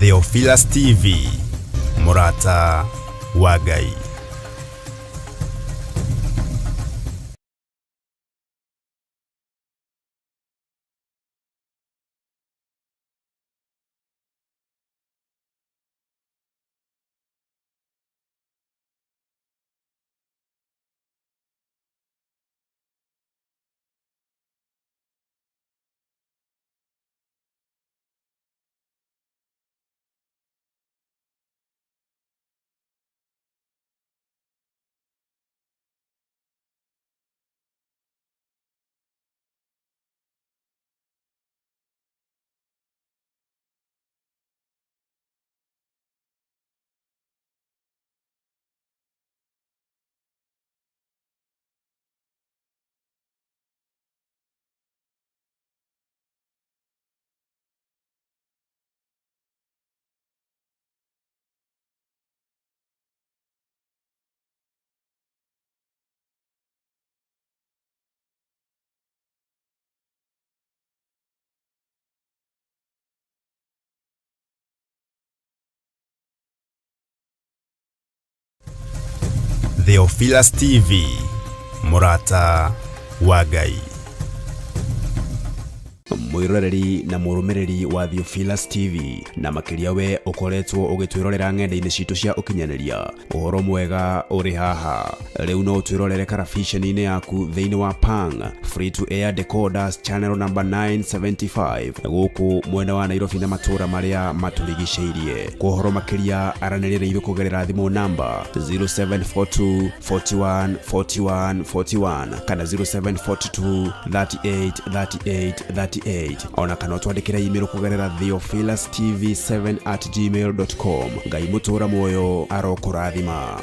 Theophilus TV, Murata wa Ngai. Theophilus TV, Murata wa Ngai. Mwiroreri na murumiriri wa Theophilus TV na makiria we ukoretwo ugitwirorera ng'enda-ini citu cia ukinyaniria uhoro mwega uri haha riu no twirorere karabiceni-ini yaku thiini wa Pang free to air decoders channel number 975 guku mwena wa Nairobi na matura maria maturigiceirie kuhoro makiria aranirire ithu kugerera thimu namba 0742 41 41 41 kana 0742 38 38 38 ona kana twandikira email kugerera theophilustv7@gmail.com. Ngai mutura moyo arokurathima.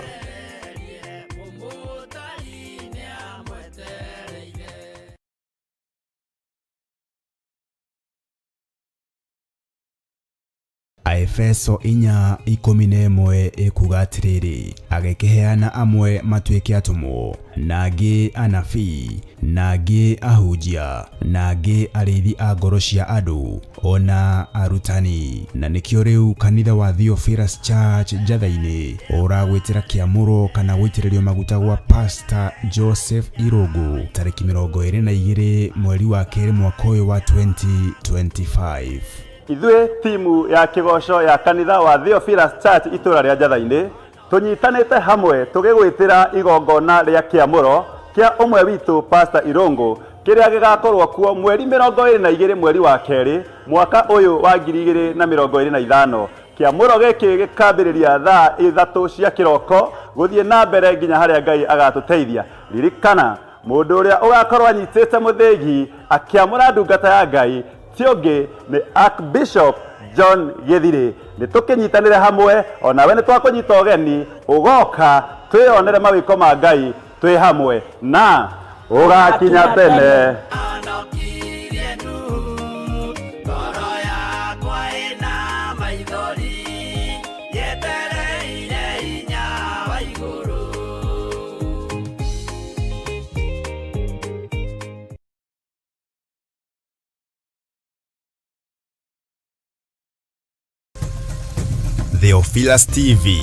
Efeso 4:11 ekuga atiriri agekeheana amwe matuike atumo nagi anabii nagi ahujia nagi arithi a ngoro cia andu ona arutani na nikio riu kanitha wa Theophilus Church Njatha-ini uragwitira kiamuro kana gwitiririo maguta gwa Pastor Joseph Irungu tariki 22 mweri wa keri mwaka uyu wa 2025. Ithuĩ timu ya kigoco ya kanitha wa Theophilus Church itura ria Njatha-ini tunyitanite hamwe tugigwitira igongona ria kiamuro kia umwe witu Pastor Irungu kiria gigakorwo kuo mweri 22 mweri wa keri mwaka uyu wa 2025. Kiamuro giki gikambiriria thaa 3 cia kiroko guthie na mbere nginya haria Ngai agatuteithia. Ririkana mundu uria ugakorwo anyitite muthegi akiamura ndungata ya Ngai tionge ni Archbishop John Githiri. Ni tukinyitanire hamwe ona we ni twakunyita ugeni ugoka twionere mawiko ma Ngai twi hamwe na ugakinya tene. Theophilus TV,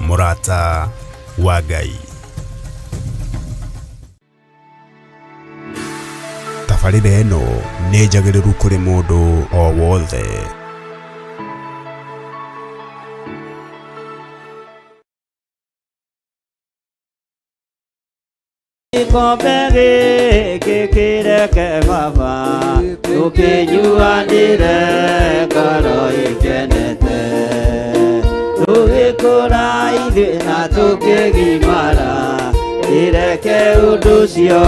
Murata wa Ngai. Tabarĩra ĩno nĩ njagĩrĩru kũrĩ mũndũ o wothe. Kombe kekireke baba tukinyuanire ngoro ikenete tugikura ithuĩ na tukigimara ireke ũndũ ũcio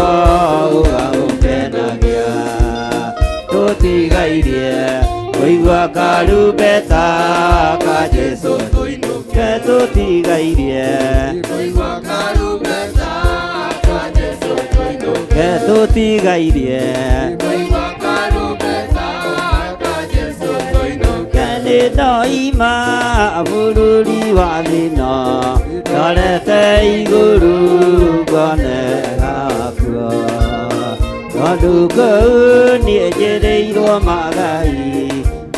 ũgagũkenagia tũtigairie kũigua karumbeta ka Jesũ tũinũke tũtigairie kũigua karumbeta ka Jesũ tũinũke tũtigairie kũigua karumbeta ka Jesũ tũinũke nĩ ndoima bũrũri wa thĩno ndorete igũrũ ngonera kuo tondũ kũu niĩ njĩrĩirwo magai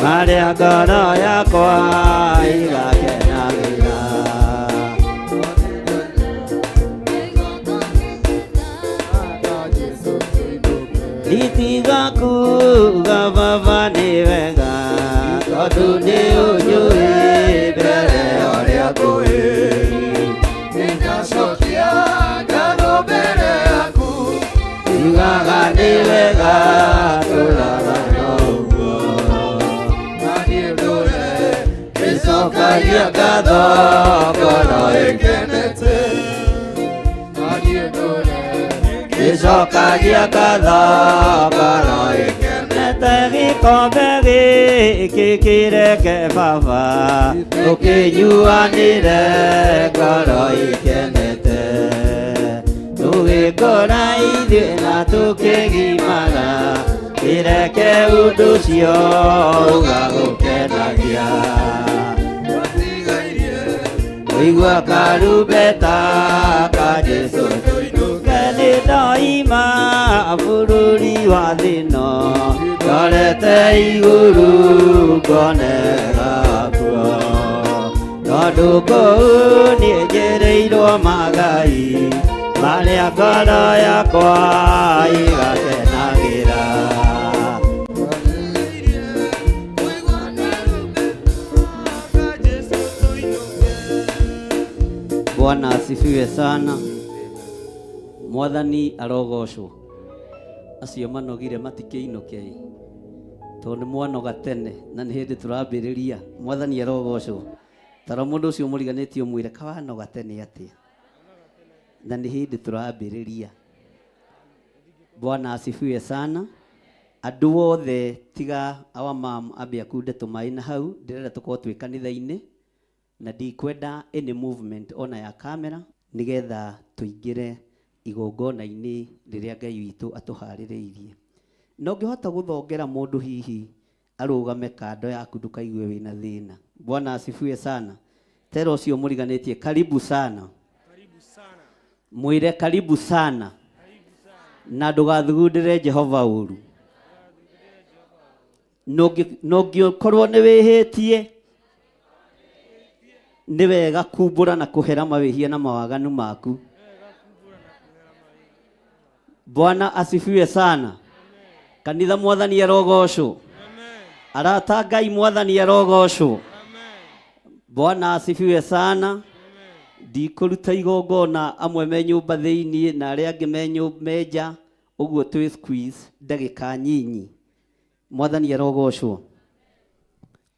Maria ngoro yakwa igakenagĩra. Nditiga kuga baba nĩ wega, tondũ nĩ ũnjũĩ mbere ũrĩa ngũĩ. Nĩndacokia ngatho mbere yaku, ndiugaga nĩ wega tũraga noguo. Na niĩ ndũre ngĩcokagia ngatho ngoro ĩkenete. Na niĩ ndũre ngĩcokagia ngatho ngoro ĩkenete. Gĩkombe gĩkĩ kĩreke baba tũkĩnyuanĩre ngoro ĩkenete. Tũgĩkora ithuĩ na tũkĩgimara, kĩreke ũndũ ũcio ũgagũkenagia. Ũigua karumbeta ka Jesũ tũinũke. Nĩ ndoima bũrũri wa thĩ ĩno, ndorete igũrũ ngonera kuo. Tondũ kũu niĩ njĩrĩirwo magai marĩa ngoro yakwa igakenagĩra. Bwana asifiwe sana. Mwathani arogocwo. Acio manogire matikĩinũke, tondũ nĩ mwanoga tene na nĩ hĩndĩ tũrambĩrĩria. Mwathani arogocwo. Tara mũndũ ũcio mũriganĩtie ũmwĩre kawanoga tene atĩa, na nĩ hĩndĩ tũrambĩrĩria. Bwana asifiwe sana. Andũ othe tiga our mom ambe akunde tũmaĩ na hau, ndĩrenda tũkorwo twĩ kanitha-inĩ, na ndikwenda any movement ona ya kamera, nĩgetha tũingĩre igongona-inĩ rĩrĩa Ngai witũ atũharĩrĩirie. Na ũngĩhota gũthongera mũndũ hihi arũgame kando yaku ndũkaigue wĩna thĩna. Bwana asifiwe sana. Tera ũcio mũriganĩtie karibu sana. Mwĩre karibu sana. Na ndũgathugundĩre Jehova ũru. Nũngĩkorwo nĩ wĩhĩtie, nĩ wega kumbũra na kũhera mawĩhia na mawaganu maku. Bwana asifiwe sana. Kanitha Mwathani arogocwo. Arata Ngai Mwathani arogocwo. Bwana asifiwe sana. Ndikũruta igongona amwe me nyũmba thĩinĩ na arĩa angĩ me nyũmba nja, ũguo twĩ squeeze ndagĩka nyinyi. Mwathani arogocwo.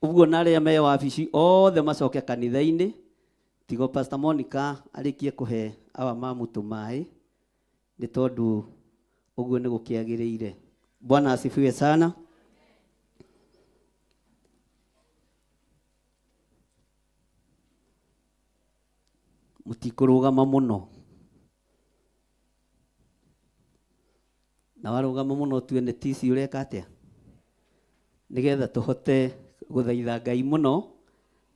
Ũguo na arĩa me wabici othe macoke kanitha-inĩ, tigo Pastor Monica arĩkie kũhe awa mamu tũmaĩ, nĩ tondũ ũguo nĩ gũkĩagĩrĩire. Bwana asifiwe sana. Mũtikũrũgama mũno. Na warũgama mũno tuone tisi ũreka atĩa, nĩgetha tũhote gũthaitha Ngai mũno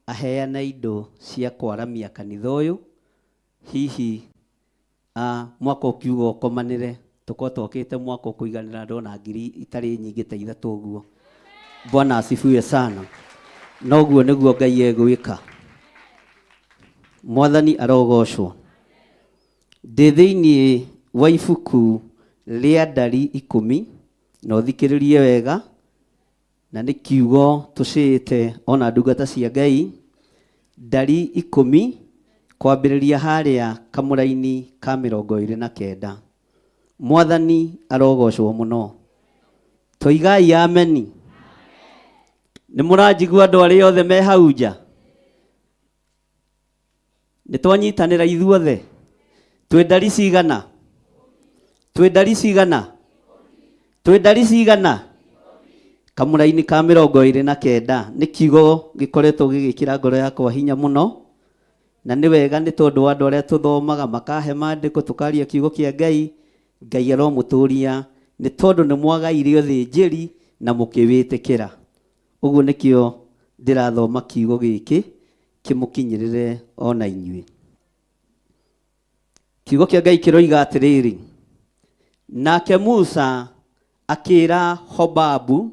aheana indo cia kwaramia kanitha ũyũ. Hihi mwaka ũkiuga ũkomanĩre, tũkorwo twokĩte mwaka ũkũiganĩra ndona ngiri itarĩ nyingĩ ta ithatũ ũguo. Bwana asifiwe sana. Na ũguo nĩguo Ngai egwĩka. Mwathani arogocwo. Ndĩ thĩinĩ wa ibuku rĩa Ndari 10, na ũthikĩrĩrie wega, na nĩ kiugo tũcĩte ona ndungata cia Ngai. Ndari 10 kwambĩrĩria harĩa kamũra-inĩ ka 29. Mwathani arogocwo mũno. Tũigai ameni. Nĩ mũranjigua andũ arĩa othe me hau nja? Nĩ twanyitanĩra ithuothe? Twĩ ndari cigana? Twĩ ndari cigana? Twĩ ndari cigana? Kamũra-inĩ ka 29 nĩ kiugo gĩkoretwo gĩgĩkĩra ngoro yakwa hinya mũno, na nĩ wega nĩ tondũ wa andũ arĩa tũthomaga makahe maandĩko tũkaria kiugo kĩa Ngai. Ngai aromũtũria nĩ tondũ nĩ mwagaire ũthĩnjĩri na mũkĩwĩtĩkĩra. Ũguo nĩkĩo ndĩrathoma kiugo gĩkĩ kĩmũkinyĩrĩre ona inyuĩ. Kiugo kĩa Ngai kĩroiga atĩrĩrĩ: nake Musa akĩra Hobabu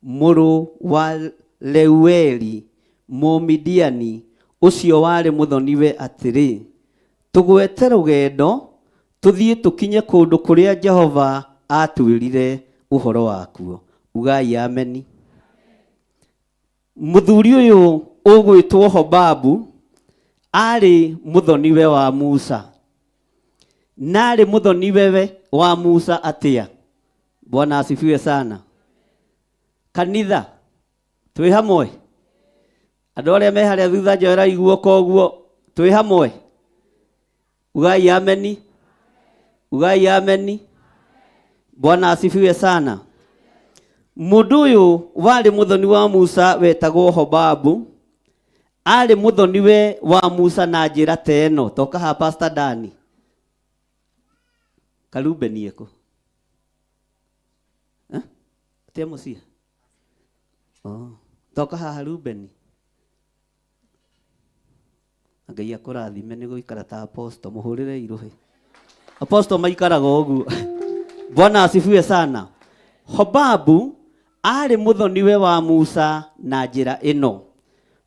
mũrũ wa Leueli Mũmidiani ũcio warĩ mũthoniwe atĩrĩ, tũgwete rũgendo tũthiĩ tũkinye kũndũ kũrĩa Jehova atwĩrire ũhoro wakuo. Ugai ameni. Mũthuri ũyũ ũgwĩtwo Hobabu arĩ mũthoniwe wa Musa. Narĩ mũthoniwe wa Musa atĩa? Bwana asifiwe sana. Kanitha twĩ hamwe. Andũ arĩa me harĩa thutha njoera iguoko ũguo, twĩ hamwe. Ugai ameni. Ugai ameni. Bwana asifiwe sana. Mũndũ ũyũ warĩ mũthoni wa Musa wetagwo Hobabu. Arĩ mũthoniwe wa Musa na njĩra ta ĩno. Toka ha Pastor Dani. Karubeni eko. Tia mũciĩ. Toka ha Rubeni. Ngai akũrathime nĩ gũikara ta apostle, mũhũrĩre iruhĩ. Apostle maikaraga ũguo. Bwana asifiwe sana. Hobabu arĩ mũthoniwe wa Musa na njĩra ĩno.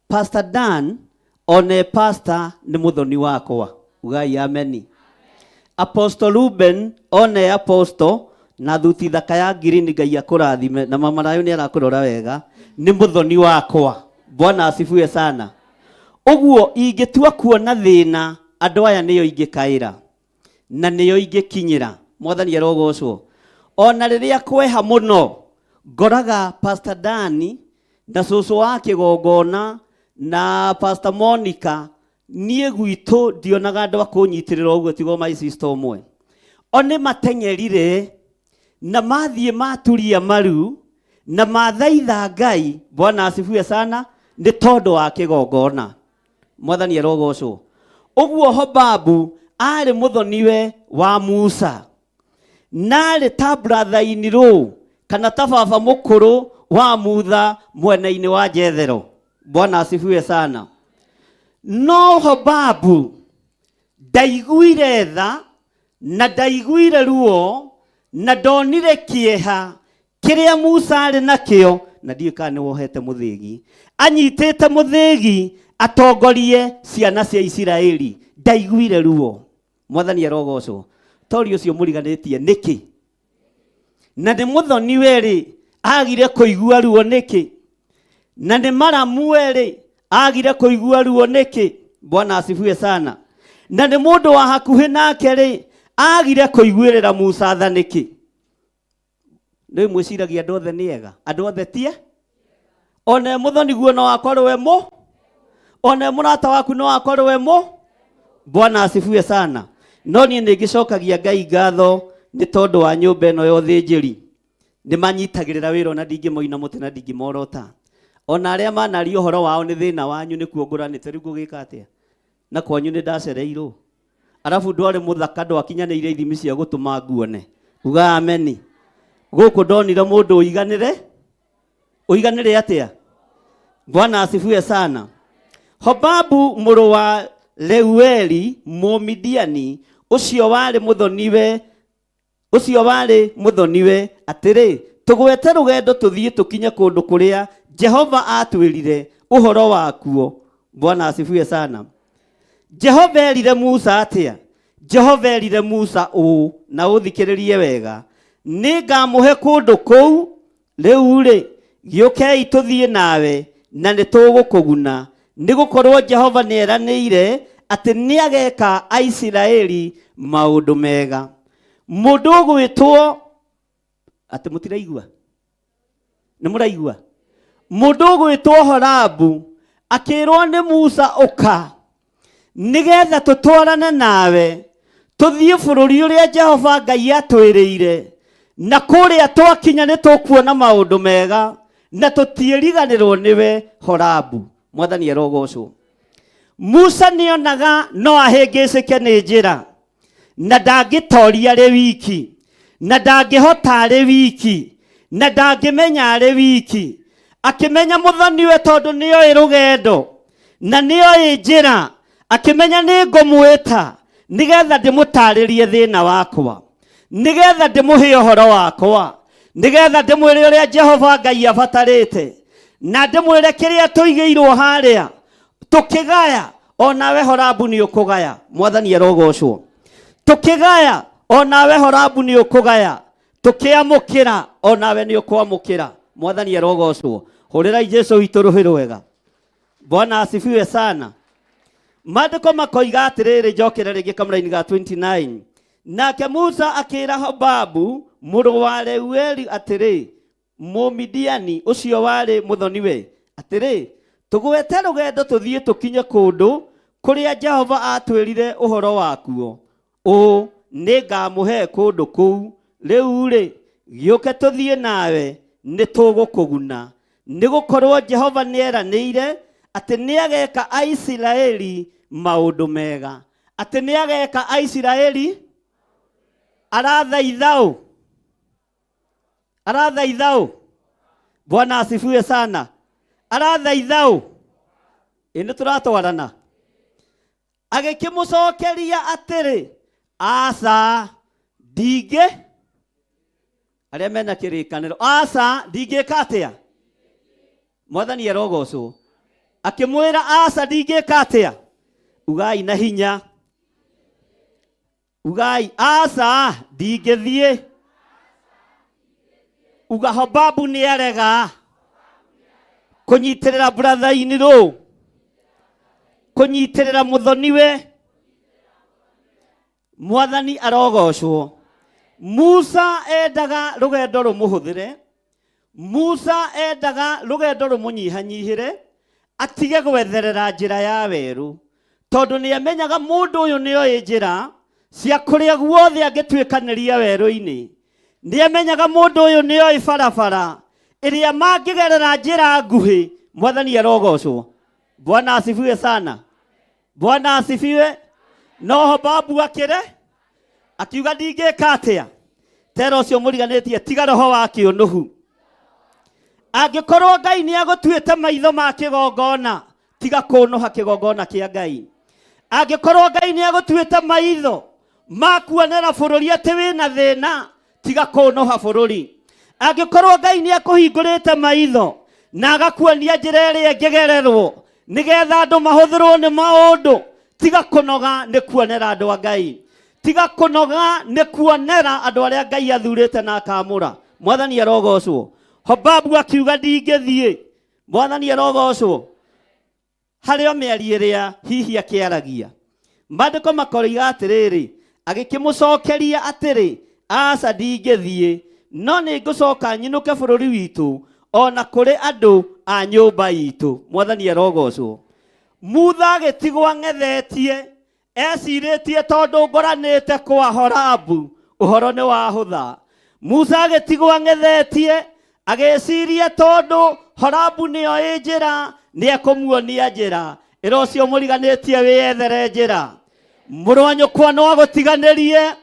Pastor Dan one pastor nĩ mũthoni wakwa. Ugai ameni. Apostle Ruben one apostle na thuti thaka ya green Ngai akũrathime na mama rayo nĩ arakũrora wega nĩ mũthoni wakwa. Bwana asifiwe sana. Ũguo ingĩtua kuona thĩna andũ aya nĩyo ingĩkaĩra na nĩyo ingĩkinyĩra. Mwathani arogocwo. Ona rĩrĩa kweha mũno ngoraga Pastor Dani na cũcũ wa kĩgongona na Pastor Monica, niĩ gwitũ ndionaga andũ akũnyitĩrĩra ũguo tigo my sister ũmwe. One mateng'erire na mathiĩ maturia maru na mathaitha Ngai. Bwana asifiwe sana. Nĩ tondũ wa kĩgongona. Mwathani arogocwo. Ũguo Hobabu arĩ mũthoniwe wa Musa. Narĩ ta brother in law kana ta baba mũkũrũ wa Mutha mwena-inĩ wa Jethero. Bwana asifiwe sana. No Hobabu ndaiguire tha na ndaiguire ruo na ndonire kĩeha kĩrĩa Musa arĩ nakĩo, na ndiũĩ kana nĩ wohete mũthĩgi. Anyitĩte mũthĩgi atongorie ciana cia Isiraeli. Ndaiguire ruo. Mwathani arogocwo. Tori ũcio mũriganĩtie nĩkĩ? Na nĩ mũthoniwe rĩ agire kũigua ruo nĩkĩ? Na nĩ maramuwe rĩ agire kũigua ruo nĩkĩ? Bwana asifiwe sana. Na nĩ mũndũ wa hakuhĩ nake rĩ agire kũiguĩrĩra Musa tha nĩkĩ? Nĩ mwĩciragia andũ othe nĩ ega? Andũ othe tie? Ona mũthoni guo no akorwo we mo? Ona mũrata waku no akorwo we mo? Bwana asifiwe sana. No niĩ nĩngĩcokagia Ngai ngatho nĩ tondũ wa nyũmba ĩno ya ũthĩnjĩri. Nĩ manyitagĩrĩra wĩra ona ndingĩmoina mũtĩ na ndingĩmorota. Ona arĩa manaria ũhoro wao nĩ thĩna wanyu nĩ kuongũranĩte, rĩu ngũgĩka atĩa? Na kwanyu nĩ ndacereirwo. Arabu ndwarĩ mũthaka ndwakinyanĩire ithimi cia gũtũma nguone. Uga ameni. Gũkũ ndonire mũndũ ũiganĩre atĩa? Bwana asifiwe sana. Hobabu mũrũ wa Leueli Mũmidiani ũcio warĩ mũthoniwe atĩrĩ, tũgwete rũgendo tũthiĩ tũkinye kũndũ kũrĩa Jehova atwĩrire ũhoro wakuo. Bwana asifiwe sana. Jehova erire Musa atĩa? Jehova erire Musa ũũ, na ũthikĩrĩrie wega. Nĩngamũhe kũndũ kũu, rĩu rĩ gĩũkei tũthiĩ nawe na nĩ tũgũkũguna. Nĩgũkorwo Jehova nĩeranĩire atĩ nĩageka Aisiraeli maũndũ mega. Mũndũ ũgwĩtwo atĩ mũtiraigua? Nĩ mũraigua? Mũndũ ũgwĩtwo Hobabu akĩrwo nĩ Musa ũka nĩgetha tũtwarane nawe tũthiĩ bũrũri ũrĩa Jehova Ngai atwĩrĩire, na kũrĩa twakinya nĩ tũkuona maũndũ mega na tũtiĩriganĩrwo nĩwe Hobabu. Mwathani arogocwo. Musa nĩonaga no ahĩngĩcĩke nĩ njĩra na ndangĩtoria arĩ wiki na ndangĩhota arĩ wiki na ndangĩmenya arĩ wiki. Akĩmenya mũthoniwe tondũ nĩoĩ rũgendo na nĩoĩ njĩra. Akĩmenya nĩ ngũmwĩta nĩgetha ndĩmũtarĩrie thĩna wakwa, nĩgetha ndĩmũhe ũhoro wakwa, nĩgetha ndĩmwĩre ũrĩa Jehova Ngai abatarĩte, na ndimwire kiria tuigeirwo haria tukigaya onawe Horabu ni ukugaya. Mwathani arogocwo. Tukigaya onawe Horabu ni ukugaya, tukiamukira onawe ni ukwamukira. Mwathani arogocwo. Hurira Jesu witu ruhi rwega. Bwana asifiwe sana. Maandiko makoiga atiriri, njokere ringi kamuraini ga 29. Nake Musa akira Hobabu muru wa Reueli atiri, Mumidiani ucio wari muthoniwe atiri, tugwete rugendo tuthie tukinye kundu kuria Jehova atwirire uhoro wakuo. O ningamuhe kundu kuu, riu ri giuke tuthie nawe nitugukuguna, nigukorwo Jehova nieranire ati niageka Aisiraeli maundu mega. Ati niageka Aisiraeli arathaithau. Arathaithau. Bwana asifiwe sana. Arathaithau. Indi turatwarana. Agikimucokeria atiri, aca ndinge aria mena kirikaniro, aca ndingika atia. Mwathani arogocwo. Akimwira aca ndingika atia. Ugai na hinya. Ugai aca ndingithie. Uga Hobabu ni arega kunyitirira brother-ini ru, kunyitirira muthoniwe. Mwathani arogocwo. Musa endaga rugendo rumuhuthire. Musa endaga rugendo rumunyihanyihire, atige gwetherera njira ya weru, tondu ni amenyaga mundu uyu ni oĩ njira cia kuria guothe angitwikaniria weru-ini. Ni amenyaga mundu uyu ni oĩ barabara iria mangigerera njira nguhi. Mwathani arogocwo. Bwana asifiwe sana. Bwana asifiwe. No Hobabu akire akiuga ndingika atia. Tero ucio muriganitie tiga roho wa kiunuhu. Angikorwo Ngai ni agutwite maitho ma kigongona, tiga kunuha kigongona kia Ngai. Angikorwo Ngai ni agutwite maitho ma kuonera bururi ati wina thina, tiga kunuha bururi. Angikorwo Ngai ni akuhingurite maitho na agakuonia njira iria ngigererwo nigetha andu mahuthirwo ni maundu, tiga kunoga ni kuonera andu a Ngai. Tiga kunoga ni kuonera andu aria Ngai athurite na akamura. Mwathani arogocwo. Hobabu akiuga ndingithie. Mwathani arogocwo. Hario miario iria hihi akiaragia. Maandiko makoiga atiriri, agikimucokeria atiri, aca ndingithie, no ni ngucoka nyinuke bururi witu ona kuri andu a nyumba itu. Mwathani arogocwo. Musa agitigwa ng'ethetie, eciritie tondu ngoranite kwa Horabu uhoro ni wahutha. Musa agitigwa ng'ethetie, ageciria tondu Horabu ni oĩ njira ni ekumuonia njira. Irocio muriganitie wiyethere njira. Mũrũ wa nyũkwa no agutiganirie,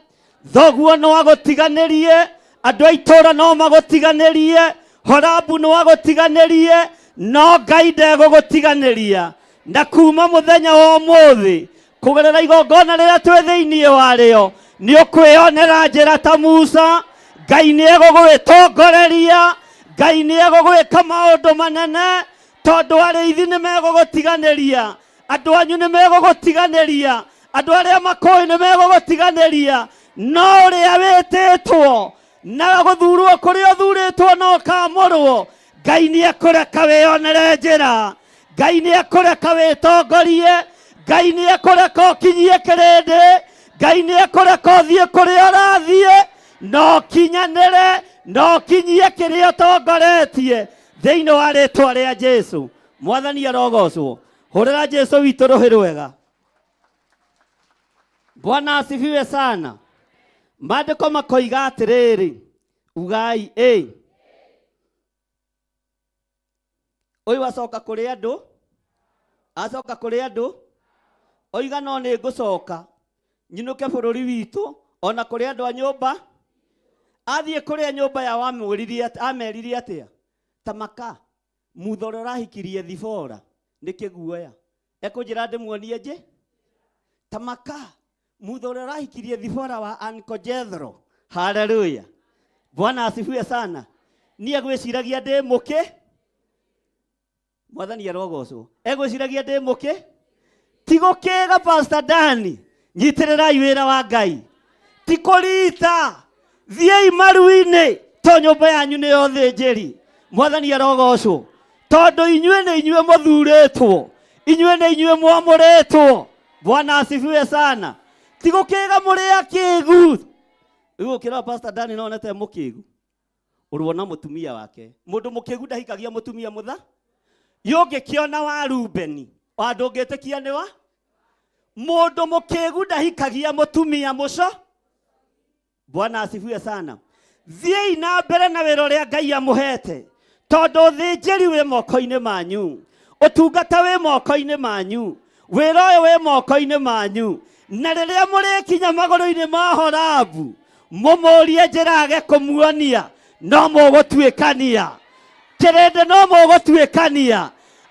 thoguo no agutiganirie, andu a itura no magutiganirie, Horabu no agutiganirie, no Ngai ndegũgũtiganĩria. Na kuma muthenya wa ũmũthĩ kugerera igongona rĩrĩa twĩ thĩinĩ warĩo ni ũkwĩonera njĩra ta Musa. Ngai nĩ egũgwĩtongoreria, Ngai nĩ egũgwĩka maũndũ manene, tondu arĩithi nĩ megũgũtiganĩria, andu anyu nĩ megũgũtiganĩria, andu arĩa makũĩ nĩ megũgũtiganĩria, no ũrĩa wĩtĩtwo na gũthurwo kũrĩa ũthurĩtwo no kamũrwo, Ngai nĩ ekũreka wĩonere njĩra, Ngai nĩ ekũreka wĩtongorie, Ngai nĩ ekũreka ũkinyie kĩrĩndĩ, Ngai nĩ ekũreka ũthiĩ kũrĩa ũrathiĩ, no kinyanĩre, no kinyie kĩrĩa ũtongoretie thĩinĩ wa rĩtwa rĩa Jesu. Mwathani arogocwo. Hũrĩra Jesu witũ rũhĩ rwega. Bwana asifiwe sana. Maandiko makoiga atirĩrĩ, ugai ũyũ acoka kũrĩ andũ, acoka kũrĩ andũ, oiga no nĩ ngũcoka nyinuke bũrũri witũ ona kũrĩ andũ a nyũmba. Athiĩ kũrĩa nyũmba ya ameririe atia, tamaka mutha ũrĩa ũrahikirie Thibora nĩ kĩguoya, ekũnjĩra ndĩmuonie nje. Tamaka mutha ũrĩa ũrahikirie Thibora wa Uncle Jethro. Haleluya. Bwana asifiwe sana. Niĩ gwĩciragia ndĩ mũkĩ, mwathani arogocwo egwiciragia ndĩ mũkĩ ti gũkĩga Pastor Dani nyitĩrĩrai wĩra wa Ngai ti kũrita thiĩi maru-inĩ to nyũmba yanyu nĩyo thĩnjĩri mwathani arogocwo tondũ inyuĩ nĩ inyuĩ mũthurĩtwo inyuĩ nĩ inyuĩ mwamũrĩtwo Bwana asifiwe sana ti gũkĩga mũrĩa kĩgu rĩu ũkĩrora Pastor Dani no onete mũkĩgu ũruona mũtumia wake mũndũ mũkĩgu ndahikagia mũtumia mũtha yũngĩkĩona wa Rubeni andũ ũngĩtĩkia nĩ wa mũndũ mũkĩgu ndahikagia mũtumia mũco Bwana asifiwe sana thiĩi na mbere na wĩra ũrĩa Ngai amũhete tondũ thĩnjĩri wĩ moko-inĩ manyu ũtungata wĩ moko-inĩ manyu wĩra ũyũ wĩ moko-inĩ manyu na rĩrĩa mũrĩkinya magũrũ-inĩ ma Horabu mũmũrie njĩra age kũmuonia no mũgũtuĩkania kĩrĩndĩ no mũgũtuĩkania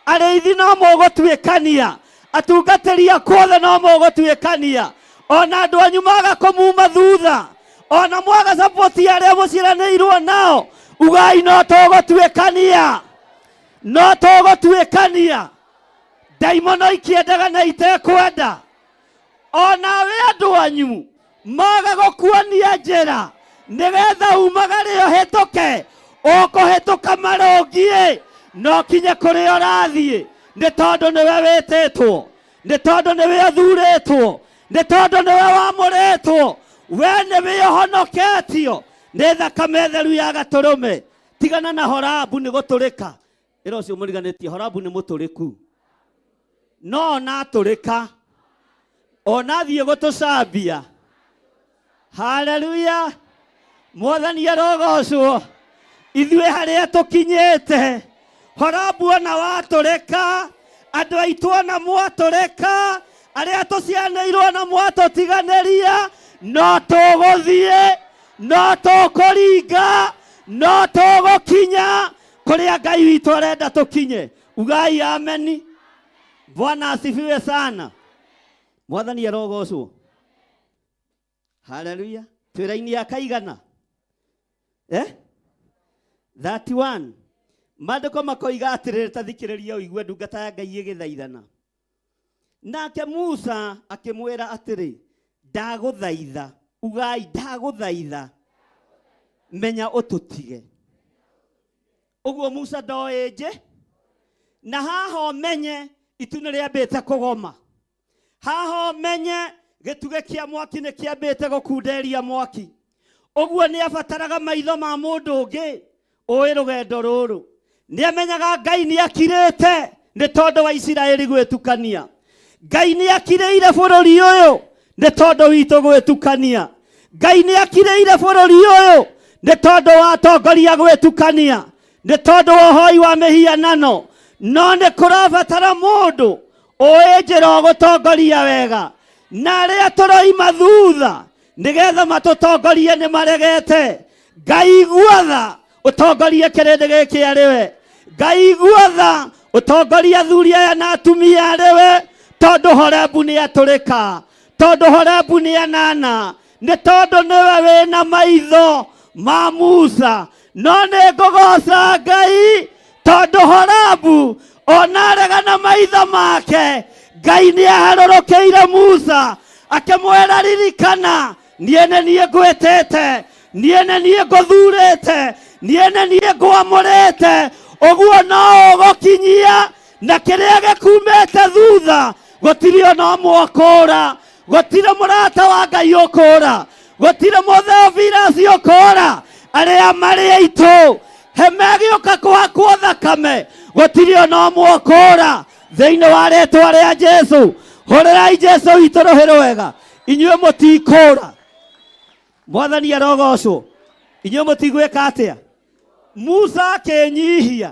arĩithi no mũgũtuĩkania atungatĩri akuothe no mũgũtuĩkania ona andũ anyu maga kũmuma thutha ona mwaga sapoti arĩa mũciaranĩirwo nao ugai no tũgũtuĩkania no tũgũtuĩkania ndaimono ikĩendaga na itekwenda ona we andũ anyu maga gũkuonia njĩra nĩgetha umagare ũhĩtũke ũkũhĩtũka marũngiĩ no kinye kũrĩa ũrathiĩ nĩ tondũ nĩwe wĩtĩtwo nĩ tondũ nĩwe ũthurĩtwo nĩ tondũ nĩwe wamũrĩtwo we nĩwe ũhonoketio nĩ thakame theru ya gatũrũme tigana na Horabu nĩ gũtũrĩka ĩra ũcio mũriganĩtie Horabu nĩ mũtũrĩku no ona atũrĩka ona thiĩ gũtũcambia haleluya mwathani arogocwo ithuĩ harĩa tũkinyĩte Horabu ona watũrĩka andũ aitũ ona mwatũrĩka arĩa tũcianĩirwo na mwatũtiganĩria no tũgũthiĩ no tũkũringa no tũgũkinya kũrĩa Ngai witũ arenda tũkinye ugai ameni Bwana asifiwe sana mwathani arogocwo haleluya twĩra-inĩ akaigana 31 maandĩko makoiga atĩrĩrĩ ta thikĩrĩria ũigue ndungata ya Ngai ĩgĩthaithana nake Musa akĩmwĩra atĩrĩ ndagũthaitha ugai ndagũthaitha menya ũtũtige ũguo Musa ndoĩ nje na haha ũmenye itu nĩ rĩambĩte kũgoma haha ũmenye gĩtugĩ kĩa mwaki nĩ kĩambĩte gũkunderia mwaki ũguo nĩ abataraga maitho ma mũndũ ũngĩ ũĩ rũgendo rũrũ nĩ amenyaga Ngai nĩ akirĩte nĩ tondũ wa Isiraeli gwĩtukania Ngai nĩ akirĩire bũrũri ũyũ nĩ tondũ witũ gwĩtukania Ngai nĩ akirĩire bũrũri ũyũ nĩ tondũ wa atongoria gwĩtukania nĩ tondũ wa ũhoi wa mĩhianano no nĩ kũrabatara mũndũ ũĩ njĩra ũgũtongoria wega na arĩa tũroima thutha nĩgetha matũtongorie nĩ maregete Ngai guotha ũtongorie kĩrĩndĩ gĩkĩ arĩwe Ngai guotha ũtongorie athuri aya na atumia arĩwe tondũ Horebu nĩ atũrĩka tondũ Horebu nĩ anana nĩ tondũ nĩwe wĩna maitho ma Musa no nĩ ngũgoca Ngai tondũ Horebu ona aregana maitho make Ngai nĩ aharũrũkĩire Musa akĩmwĩra ririkana niĩ nĩ niĩ ngwĩtĩte niĩ nĩ niĩ ngũthurĩte niĩ nĩ niĩ ngwamũrĩte ũguo no ũgũkinyia na kĩrĩa gĩkumĩte thutha gũtirĩ ona ũmwe ũkũũra gũtirĩ mũrata wa Ngai ũkũũra gũtirĩ mũtheovirasi ũkũũra arĩa marĩ aitũ hemegĩũka kũhakwo thakame gũtirĩ ona ũmwe ũkũũra thĩinĩ wa rĩĩtwa rĩa Jesũ hũrĩrai Jesũ witũ rũhĩ rwega inyuĩ mũtikũũra mwathani arogocwo inyuĩ mũtigwĩka atĩa Musa akĩnyihia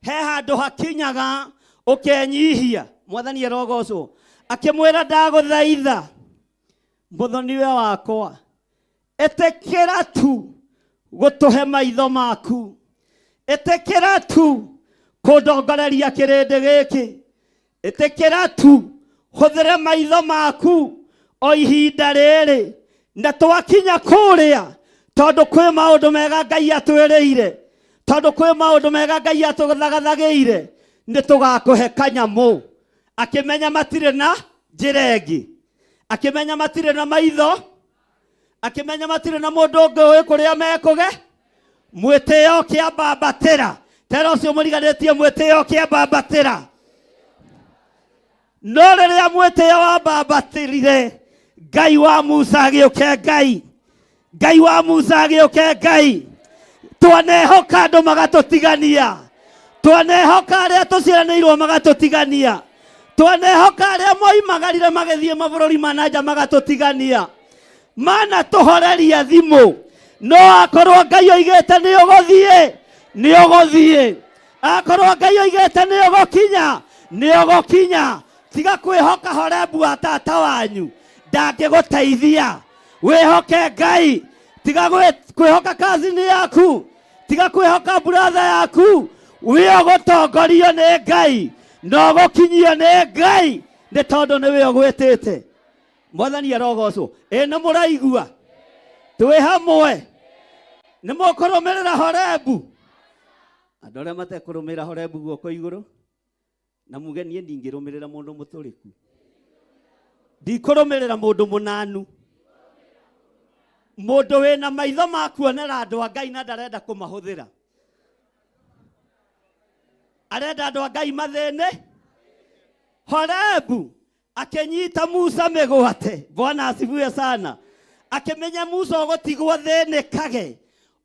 he handũ hakinyaga ũkenyihia mwathani arogocwo akĩmwĩra ndagũthaitha mũthoniwe wakwa ĩtĩkĩra tu gũtũhe maitho maku ĩtĩkĩra tu kũndongoreria kĩrĩndĩ gĩkĩ ĩtĩkĩra tu hũthĩre maitho maku o ihinda rĩrĩ na twakinya kũrĩa tondũ kwĩ maũndũ mega Ngai atwĩrĩire tondũ kwĩ maũndũ mega Ngai atũthagathagĩire nĩ tũgakũhe kanyamu. Akĩmenya matirĩ na njĩra ĩngĩ, akĩmenya matirĩ na maitho, akĩmenya matirĩ na mũndũ ũngĩ ũĩ kũrĩa mekũge. Mwĩtĩo kĩambambatĩra. Tera ũcio mũriganĩtie mwĩtĩo kĩambambatĩra. No rĩrĩa mwĩtĩo wambambatĩrire, Ngai wa Musa agĩũke Ngai. Ngai wa Musa agĩũke Ngai. Twanehoka andũ magatũtigania. Twanehoka arĩa tũciaranĩirwo magatũtigania. Twanehoka arĩa moimagarire magĩthiĩ mabũrũri ma nanja magatũtigania. Mana tũhoreria thimũ. No akorwo Ngai oigĩte nĩ ũgũthiĩ, nĩ ũgũthiĩ. Akorwo Ngai oigĩte nĩ ũgũkinya, nĩ ũgũkinya. Tiga kwĩhoka Horebu wa tata wanyu, ndangĩgũteithia. Wĩhoke Ngai. Tiga kwĩhoka kazini yaku, tiga kwĩhoka brother yaku. Wĩ ũgũtongorio nĩ Ngai, no gũkinyio nĩ Ngai, nĩ tondũ nĩwe ũgwĩtĩte. Mwathani arogocwo. Nĩ mũraigua? Twĩ hamwe. Nĩ mũkũrũmĩrĩra Horebu? Andũ arĩa matekũrũmĩrĩra Horebu guoko igũrũ, na muge niĩ ndingĩrũmĩrĩra mũndũ mũtũrĩku. Ndikũrũmĩrĩra mũndũ mũnanu. Mũndũ wĩna maitho ma kuonera andũ a Ngai na ndarenda kũmahũthĩra. Arenda andũ a Ngai mathĩne. Horebu akĩnyita Musa mĩgwate. Bwana asifiwe sana. Akĩmenya Musa ũgũtigwo thĩnĩkage,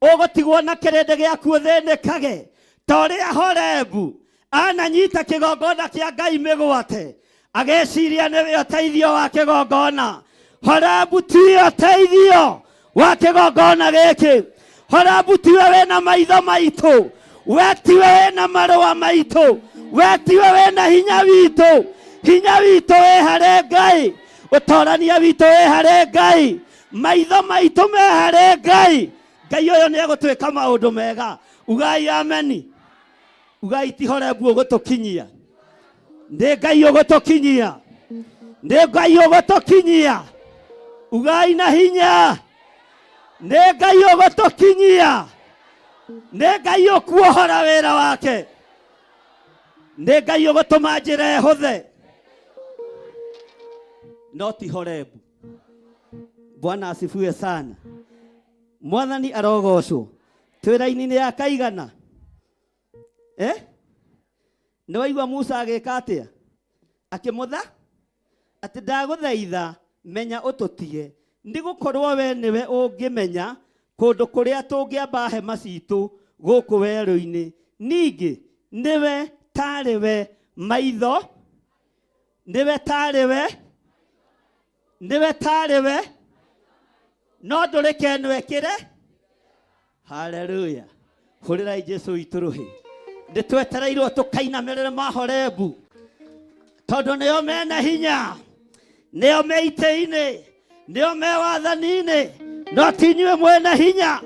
ũgũtigwo na kĩrĩndĩ gĩaku thĩnĩkage. Ta ũrĩa Horebu ananyita kĩgongona kĩa Ngai mĩgwate, agĩciria nĩwe ũteithio wa kĩgongona. Horebu ti ũteithio wa kĩgongona gĩkĩ. Horebu tiwe wĩna maitho maitũ, we tiwe wĩna marũa maitũ, we tiwe wĩna hinya witũ. Hinya witũ wĩ harĩ Ngai, ũtorania witũ wĩ harĩ Ngai, maitho maitũ me harĩ Ngai. Ngai ũyũ nĩ egũtwĩka maũndũ mega. Ugai ameni. Ugai ti Horebu ũgũtũkinyia, nĩ Ngai ũgũtũkinyia, nĩ Ngai ũgũtũkinyia. Ugai na hinya. Nĩ Ngai ũgũtũkinyia, nĩ Ngai ũkuohora wĩra wake, nĩ Ngai ũgũtũma njĩra hũthe, no ti Horebu. Bwana asifiwe sana. Mwathani arogocwo. Twĩra-inĩ ya kaigana. Nĩ waigua Musa agĩka atĩa? Akĩmũtha atĩ ndagũthaitha menya ũtũtige, nĩgũkorwo we nĩwe ũngĩmenya kũndũ kũrĩa tũngĩamba hema citũ gũkũ werũ-inĩ. Ningĩ nĩwe tarĩwe maitho, nĩwe tarĩwe, nĩwe tarĩwe, no ndũrĩke nwĩkĩre. Haleluya. Hũrĩrai Jesũ witũ rũhĩ. Nĩtwetereirwo tũkainamĩrĩre Horebu, tondũ nĩo mena hinya, nĩo me itĩ-inĩ, nĩo me wathani-inĩ, no ti inyuĩ mwĩna hinya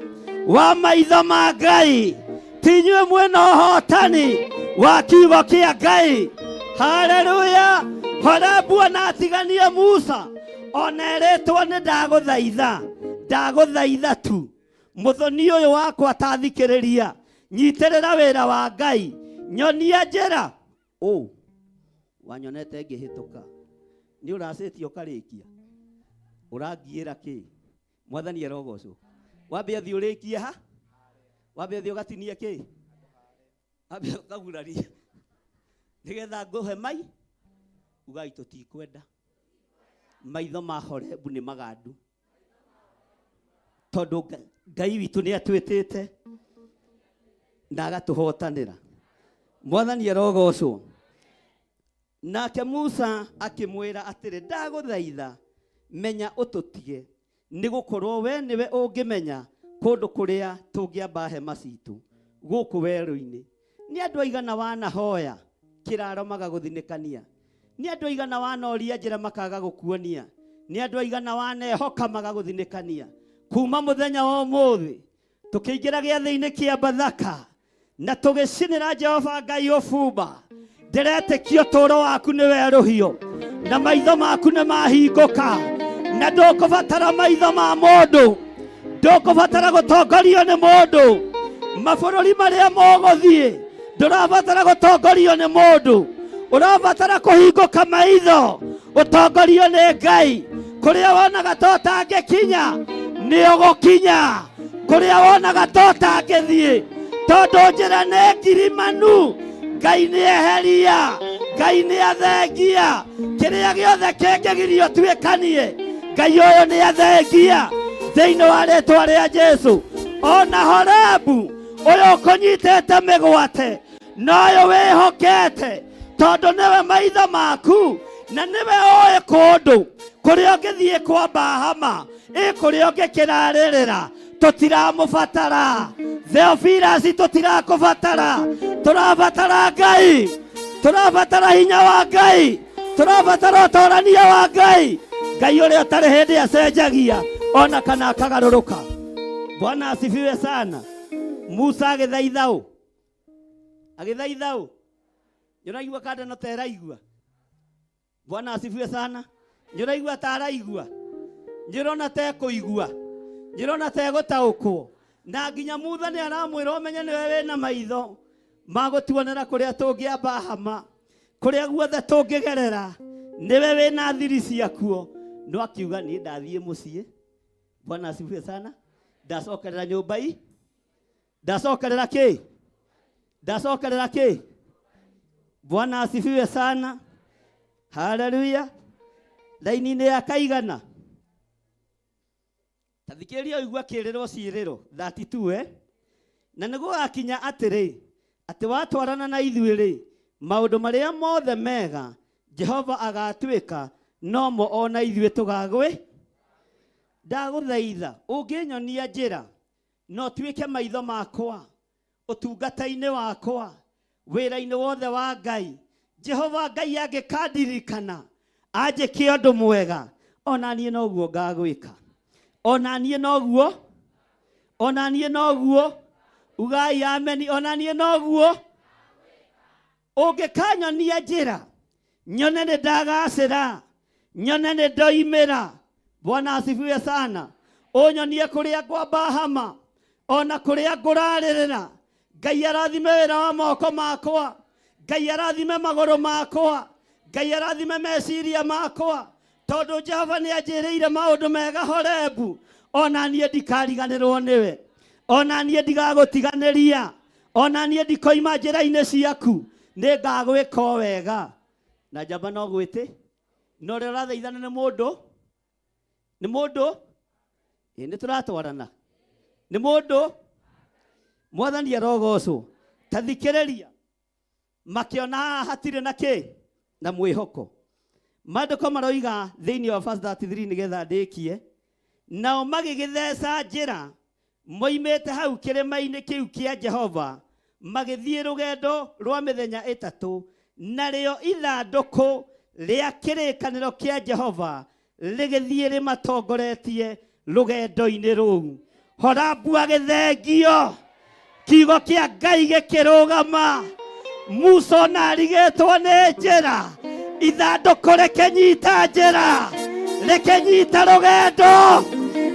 wa maitho ma Ngai, ti inyuĩ mwĩna ũhotani wa kiugo kĩa Ngai. Haleluya. Horebu ona atiganie Musa, ona erĩtwo nĩ ndagũthaitha, ndagũthaitha tu. Mũthoni ũyũ wakwa atathikĩrĩria, nyitĩrĩra wĩra wa Ngai, nyonia njĩra. Wanyonete ngĩhĩtũka, nĩ ũracĩtio karĩkia, ũrangiĩra kĩ? Mwathani arogocwo. Wambe ũthiĩ ũrĩkie ha? Wambe ũthiĩ ũgatinie kĩ? Wambe ũkaguraria nĩgetha ngũhe mai. Ugai tũtikwenda. Maitho ma Horebu nĩ magandu, tondũ Ngai witũ nĩ atwĩtĩte na agatũhotanĩra. Mwathani arogocwo. Nake Musa akĩmwĩra atĩrĩ, ndagũthaitha menya ũtũtige, nĩgũkorwo we nĩwe ũngĩmenya kũndũ kũrĩa tũngĩamba hema citũ gũkũ werũ-inĩ. Nĩ andũ aigana wanahoya kĩraro magagũthinĩkania? Nĩ andũ aigana wanoria njĩra makaga gũkuonia? Nĩ andũ aigana wanehoka magagũthinĩkania? Kuma mũthenya wa ũmũthĩ tũkĩingĩra gĩathĩ-inĩ kĩa Bathaka na tũgĩcinĩra Jehova Ngai ũbumba, ndĩretĩkia ũtũũro waku nĩ werũhio na maitho maku nĩ mahingũka, na ndũkũbatara maitho ma mũndũ, ndũkũbatara gũtongorio nĩ mũndũ. Mabũrũri marĩa mũgũthiĩ ndurabatara gutongorio ni mundu, urabatara kuhinguka maitho utongorio ni Ngai. Kuria wonaga tota angikinya ni ugukinya, kuria wonaga tota angithie tondu njira ni ngirimanu. Ngai ni eheria, Ngai ni athengia, kiria giothe kingigirio twikanie Ngai uyu ni athengia thiini wa ritwa ria Jesu. Ona Horebu uyu kunyitete migwate noyo wihokete tondu niwe maitho maku na niwe oe kundu kuria ungithie kwa Bahama kuria ungikiraririra tutiramubatara. Theophilus tutirakubatara, turabatara Ngai, turabatara hinya wa Ngai, turabatara utorania wa Ngai, Ngai uria utari hindi acenjagia ona kana akagaruruka. Bwana asifiwe sana. Musa agithaithau nyuraigua kada no teraigua. Bwana asifiwe sana. Nyuraigua taraigua, nyurona te kuigua, nyurona te gutaukwo na nginya mutha ni aramwira umenye niwe wina maitho magutuonera kuria tungiamba hama, kuria guothe tungigerera niwe wina thiri ciakuo. No akiuga ni ndathie mucie. Bwana asifiwe sana. Ndacokerera nyumba ii, ndacokerera ki, ndacokerera ki. Bwana asifiwe sana. Haleluya. Laini ni akaigana. Tathikiria igua kiriro ciiriro 32 na niguo akinya atiri ati watwarana na ithuiri maundu maria mothe mega Jehova agatwika nomo ona ithuĩ tugagwe. Ndaguthaitha unginyonia njira no twike maitho makwa utungata-ini wakwa wira-ini wothe wa Ngai. Jehova Ngai angikandirikana anjike undu mwega ona nie noguo ngagwika, ona nie noguo, ona nie noguo. Ugai ameni. Ona nie noguo ungikanyonia njira nyone ni ndagacira, nyone ni ndoimira. Bwana asifiwe sana. Unyonie kuria kwa Bahama ona kuria nguraririra. Ngai arathime wira wa moko makwa, Ngai arathime maguru makwa, Ngai arathime meciria makwa tondu Jehova ni anjiriire maundu mega Horebu. Ona nie ndikariganirwo niwe, ona nie ndigagutiganiria, ona nie ndikoima njira-ini ciaku, ni ngagwika wega. Na njamba no gwiti no ria urathaithana ni mundu, ni mundu ni turatwarana, ni mundu. Mwathani arogocwo. Tathikiriria makiona hatire na ki na mwihoko. Maandiko maroiga thiini wa verse 33 nigetha ndikie, nao magigithesa njira moimete hau kirima-ini kiu kia Jehova magithie rugendo rwa mithenya 3 na rio ithanduku ria kirikaniro kia Jehova ligithie rimatongoretie rugendo-ini ruu. Horabu agithengio, kiugo kia Ngai gikirugama. Musa narigitwo ni njira, ithanduku rikinyita njira, rikinyita rugendo,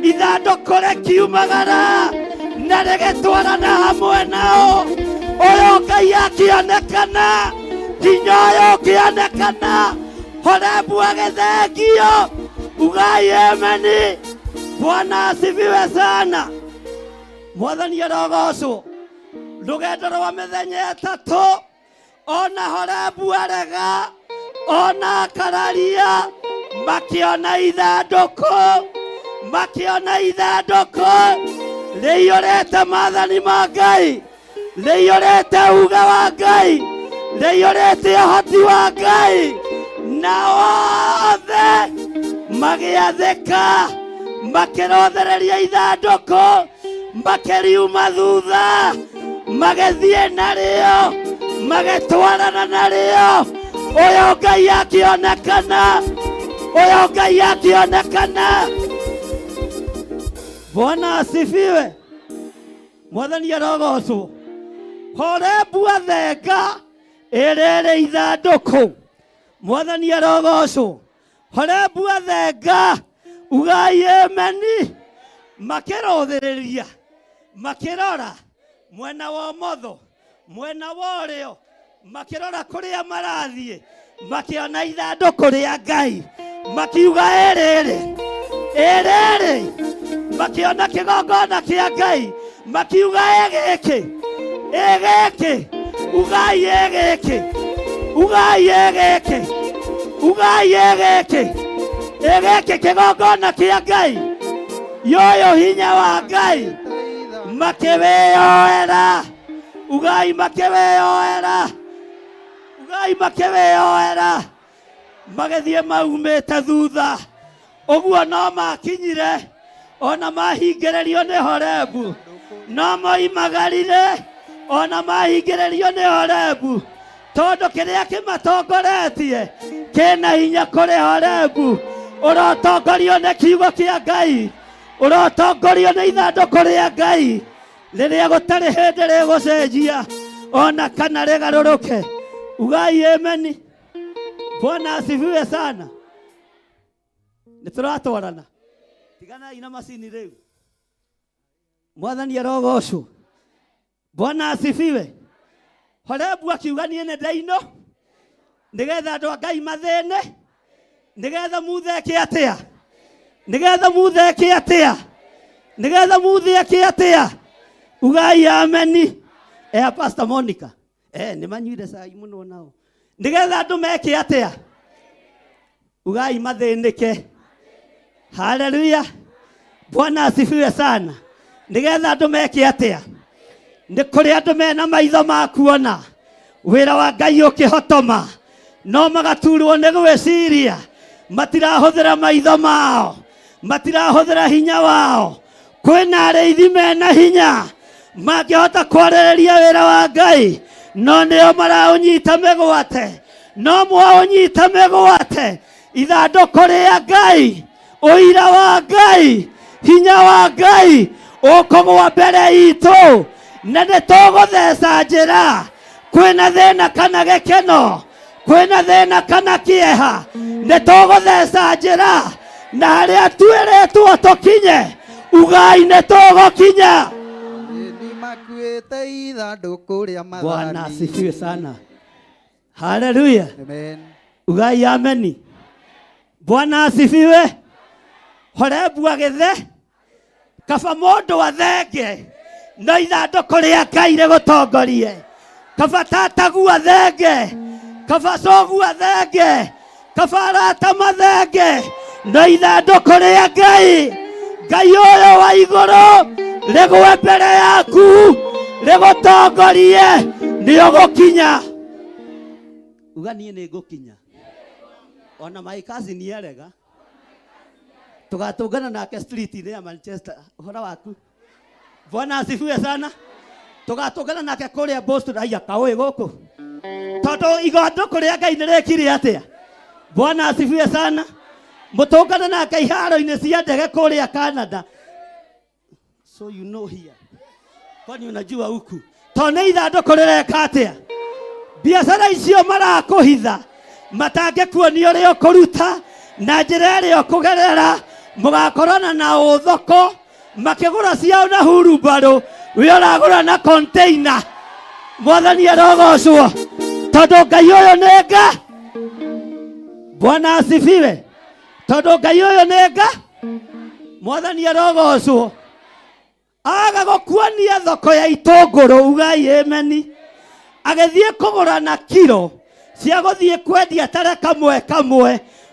ithanduku rikiumagara na rigitwarana hamwe nao. Uyu Ngai akionekana, hinya uyu ukionekana. Horebu agithengio. Ugai ameni. Bwana asifiwe sana. Mwathani arogocwo. Rugendo rwa mithenya 3 ona Horebu arega ona akararia makiona ithanduku, makiona ithanduku riiyurite maathani ma Ngai, riiyurite uga wa Ngai, riiyurite uhoti wa Ngai. Na wothe magiathika makirothereria ithanduku, makiriuma thutha, magithie nario, magitwarana nario. Uyu Ngai akionekana, uyu Ngai akionekana. Bwana asifiwe. Mwathani arogocwo. Horebu athenga irere ithanduku. Mwathani arogocwo. Horebu athenga. Ugai ameni. Makirothiriria, makirora mwena wa motho, mwena worio makirora kuria marathie makiona ithandũkũ rĩa Ngai makiuga erere makiona kĩgongona kĩa Ngai makiuga egeke ugai egeke kĩgongona kĩa Ngai yoyo hinya wa Ngai makiweyoera ugai makiweyoera magethie maumĩte thutha ũguo no makinyire ona mahingĩrĩrio nĩ Horebu no moimagarire ona mahingĩrĩrio nĩ Horebu tondũ kĩrĩa kĩmatongoretie kĩna hinya kũrĩ Horebu ũrotongorio nĩ kiugo kĩa Ngai ũrotongorio nĩ ithandũkũ rĩa Ngai rĩrĩa gũtarĩ hĩndĩ rĩgũcenjia ona kana rĩgarũrũke ugai ameni. Bwana asifiwe sana. Nĩtũratwarana tigana ina macini rĩu mwathani arogocwo. Bwana asifiwe. Horebu akiuga niĩ nĩ ndaino nĩgetha andũ a Ngai mathĩne nĩgetha mutheke atĩa ugai ameni. Pastor Monica nĩ manyuire cai mũno nao nĩgetha andũ meke atĩa ugai mathĩnĩke. Haleluya. Bwana asifiwe sana. Nĩgetha andũ meke atĩa nĩ kũrĩ andũ mena maitho ma kuona wĩra wa Ngai ũkĩhotoma no magaturwo nĩ gwĩciria matirahũthĩra maitho mao matirahũthĩra hinya wao. Kwĩna arĩithi mena hinya mangĩhota kwarĩrĩria wĩra wa Ngai no nĩo maraũnyita mĩgwate no mwaũnyita mĩgwate ithandũkũ rĩa Ngai ũira wa Ngai hinya wa Ngai ũkũgwa mbere itũ na nĩtũgũtheca njĩra. Kwĩna thĩna kana gĩkeno kwĩna thĩna kana kĩeha nĩtũgũtheca njĩra na harĩa twĩrĩtwo tũkinye ugai nĩtũgũkinya. Bwana asifiwe sana. Haleluya. Amen. Ugai ameni. Bwana asifiwe. Horebu agĩthe kaba mũndũ athenge no ithandũkũ rĩa Ngai rĩgũtongorie. Kaba tatagu athenge kaba cogu athenge kaba arata mathenge no ithandũkũ rĩa Ngai. Ngai ũyũ wa igũrũ rĩgwe mbere yaku rĩgũtongorie nĩũgũkinya. Uga niĩ nĩngũkinya ona my cousin nĩarega tugatungana nake street-inĩ ya Manchester. Ũhoro waku? Bwana asifiwe sana. Tugatungana nake kũrĩa Boston. Aya kaũĩ gũkũ tondũ ithandũkũ rĩa Ngai nĩrĩkire atĩa. Bwana asifiwe sana. Mũtũngana nake iharo-inĩ cia ndege kũrĩa Canada. So you know here. Kwani unajua huku tondũ nĩ ithandũkũ rĩreka atĩa. Biacara icio marakũhitha matangĩkuonia ũrĩa ũkũruta na njĩra ĩrĩa ũkũgerera mũgakorana na ũthoko makĩgũra ciao na hurumbarũ we ũragũra na container. Mwathani arogocwo tondũ Ngai ũyũ nĩ nga. Bwana asifiwe. Tondũ Ngai ũyũ nĩ nga mwathani arogocwo. Aga gũkuonia thoko ya itũngũrũ ugai ameni. Agĩthiĩ kũgũra na kilo cia gũthiĩ kwendia tare kamwe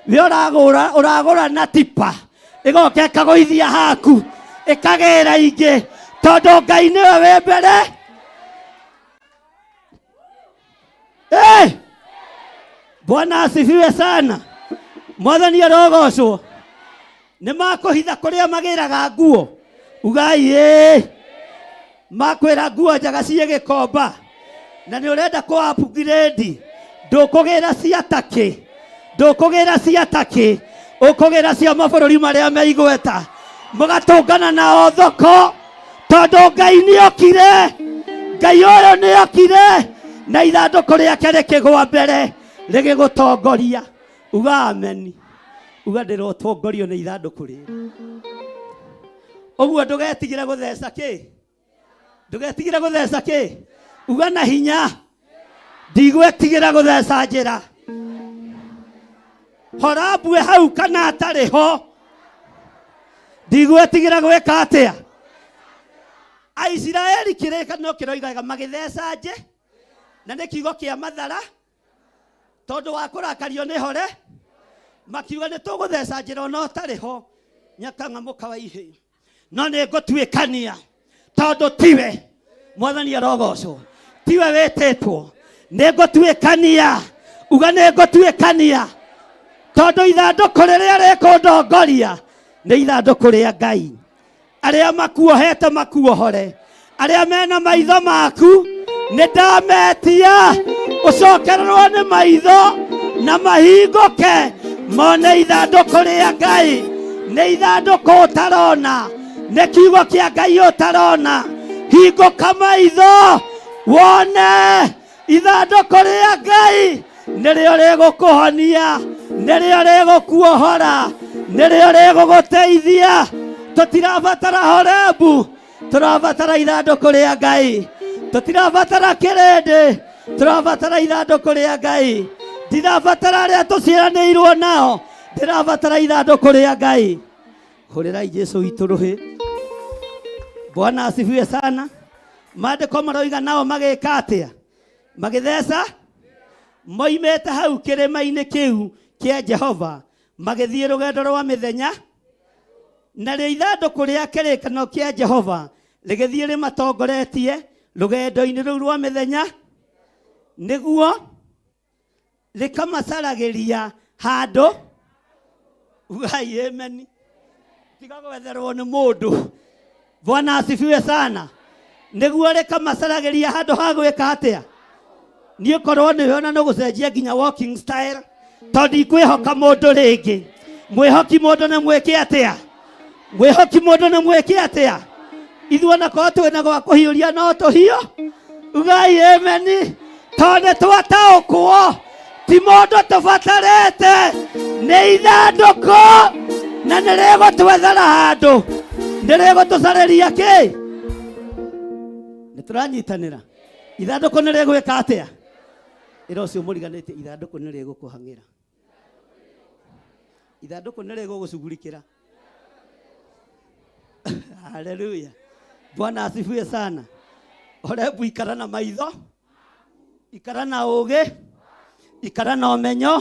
we ũragũra na tipa ĩgoka ĩkagũithia haku ĩkagĩra ingĩ tondũ Ngai nĩwe wĩ mbere. Bwana asifiwe sana. Mwathani arogocwo. Nĩ makũhitha kũrĩa magĩraga nguo ugai makwĩra nguo njaga ciĩ gĩkomba na nĩ ũrenda kũ upgrade ndũkũgĩra cia Turkey ũkũgĩra cia mabũrũri marĩa me igweta mũgatũngana na thoko tondũ Ngai nĩokire. Ngai ũyũ nĩokire na ithandũkũ rĩake rĩkĩgwa mbere rĩgĩgũtongoria. Uga ameni. Uga ndĩrotongorio nĩ ithandũkũ rĩrĩ. Ũguo ndũgetigĩre gũtheca kĩ uga na hinya ndigwetigira gutheca njira horambue hau kana atari ho ndigwetigira gwika atia Aisiraeli kirekano kiroigaga magitheca nje na nĩ kiugo kĩa mathara tondu wa kurakario nĩ hore makiuga nĩ tũgũtheca njĩra ona ũtarĩ ho nyakang'amuka wa ihĩ no nĩ ngũtuĩkania tondu tiwe mwathani arogocwo tiwe wĩtĩtwo nĩ ngũtuĩkania uga nĩ ngũtuĩkania tondu ithandũkũ rĩrĩa rĩkũndongoria nĩ ithandũkũ rĩa Ngai arĩa makuohete makuohore arĩa mena maitho maku nĩ ndametia ucokererwo nĩ maitho na mahinguke mone ithandũkũ rĩa Ngai nĩ ithandũkũ ũtarona nĩ kiugo kĩa Ngai ũtarona hinguka maitho wone ithandũkũ rĩa Ngai nĩrĩo rĩgũkũhonia nĩrĩo rĩgũkuohora nĩrĩo rĩgũgũteithia tũtirabatara Horebu tũrabatara ithandũkũ rĩa Ngai tũtirabatara kĩrĩndĩ tũrabatara ithandũkũ rĩa Ngai ndirabatara arĩa tũciaranĩirwo nao ndirabatara ithandũkũ rĩa Ngai hũrĩrai Jesũ witũ rũhĩ Bwana asifiwe sana maandĩko maroiga nao magĩka atĩa magĩtheca moimĩte hau kĩrĩma-inĩ kĩu kĩa Jehova magĩthiĩ rũgendo rwa mĩthenya na rĩo ithandũkũ rĩa kĩrĩkanĩro kĩa Jehova rĩgĩthiĩ rĩmatongoretie rũgendo-inĩ rũu rwa mĩthenya nĩguo rĩkamacaragĩria handũ ugai amen tiga gwetherwo nĩ mũndũ Bwana asifiwe sana nĩguo rĩkamacaragĩria handũ ha gwĩka atĩa niĩ korwo nĩwe ona no gũcenjia nginya walking style tondũ ikwĩhoka mũndũ rĩngĩ mwĩhoki mũndũ nĩ mwĩke atĩa mwĩhoki mũndũ nĩ mwĩke atĩa ithuĩ onakorwo twĩna gwa kũhiũria no tũhiũ ugai amen tondũ twataũkwo ti mũndũ tũbatarĩte nĩ ithandũkũ na nĩrĩgũtwethera handũ nĩrĩgũtũcarĩria kĩ nĩtũranyitanĩra ithandũkũ nĩrĩgwĩka atĩa ĩra ũcio mũriganĩtie ithandũkũ nĩrĩgũkũhang'ĩra ithandũkũ nĩrĩgũgũcugurikĩra haleluya Bwana asifiwe sana Horebu ikara na maitho ikara na ũgĩ ikara na ũmenyo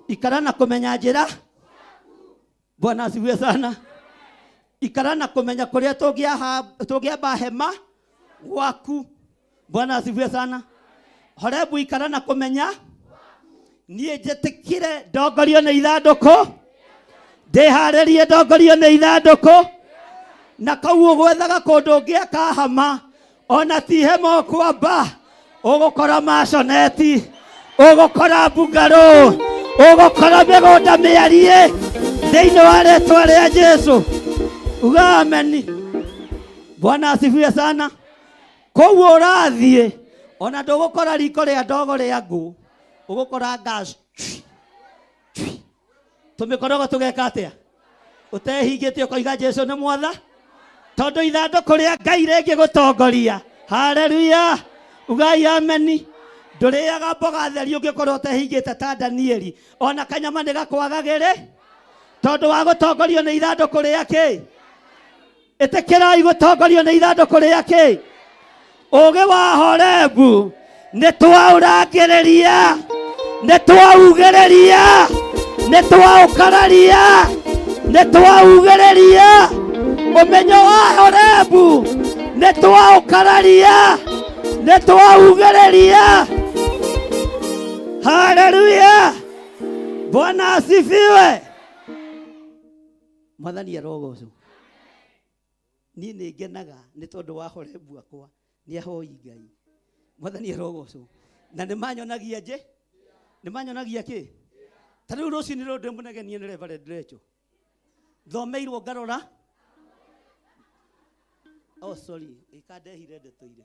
ikara na kũmenya njĩra Bwana asifiwe sana ikara na kũmenya kũrĩa tũngĩamba hema gwaku Bwana asifiwe sana Horebu ikara na kũmenya niĩ njĩtĩkire ndongorio nĩ ithandũkũ ndĩharĩrie ndongorio nĩ ithandũkũ na kau ũgwethaga kũndũ ũngĩaka hama ona ti hema ũkwamba ũgũkora maconeti ũgũkora mbungarũ ũgũkora mĩgũnda mĩariĩ thĩinĩ wa rĩĩtwa rĩa Jesũ uga ameni Bwana asifiwe sana koguo ũrathiĩ ona ndũgũkora riko rĩa ndogo rĩa ngũ ũgũkora gas tũmĩkorogo tũgeka atĩa ũtehingĩtie ũkoiga Jesũ nĩ mwatha tondu ithandũkũ rĩa Ngai rĩngĩgũtongoria haleluya ugai ameni ndũrĩaga mboga theri ũngĩkorwo ũtehingĩte ta Danieli ona kanyama nĩgakwagagĩrĩ tondu wa gũtongorio nĩ ithandũkũ rĩa kĩ ĩtĩkĩrai gũtongorio nĩ ithandũkũ rĩa kĩ ũgĩ wa Horebu nĩtwaũrangĩrĩria nĩtwaugĩrĩria nĩtwaũkararia nĩtwaugĩrĩria ũmenyo wa Horebu nĩtwaũkararia nĩtwaugĩrĩria haleluya Bwana asifiwe mwathani arogocwo niĩ nĩngenaga nĩ tondũ wa Horebu akwa nĩahoi Ngai mwathani arogocwo na nĩmanyonagia nĩmanyonagia kĩ ta rĩu rũcinĩ rũrũ ndĩmũnegenie nĩ Reverend Rachel thomeirwo ngarora sorry ikandehire ndeto-inĩ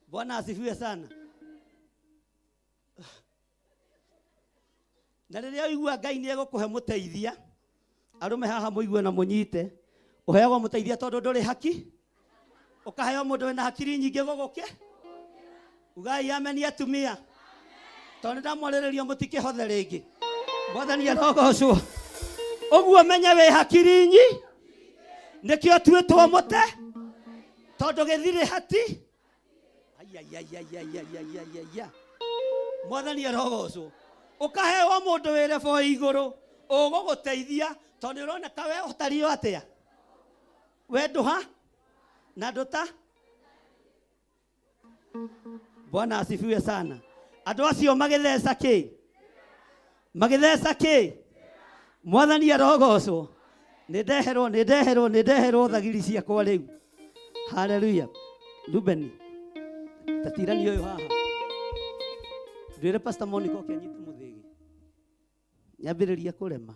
Bwana asifiwe sana na rĩrĩa ũigua Ngai nĩegũkũhe mũteithia arũme haha mũigue na mũnyite ũheagwo mũteithia tondũ ndũrĩ haki ũkaheo mũndũ wĩna hakiri nyingĩ gũgũkĩ Ugai amen atumia. Tondũ ndamwarĩrĩria mũtikĩhothe rĩngĩ. Mwathani arogocwo. Ũguo menya wĩ hakirinyi. Nĩkĩo tuĩtwo mũte. Tondũ gĩthirĩ hati. Ayayayayayayayaya. Mwathani arogocwo. Ũkaheo mũndũ wĩre bo igũrũ. Ũgũgũteithia. Tondũ ũroneka we ũtario atĩa. We ndũha. Na ndũta. Bwana asifiwe sana. Andũ acio magĩtheca kĩ? Magĩtheca kĩ? Mwathani arogocwo. Nĩndeherwo thagiri ciakwa rĩu. Hallelujah. Ruben. Tatirani ũyũ haha. Ndwĩre Pastor Monica ũkĩanyita mũthĩgi. Nyambĩrĩria kũrema.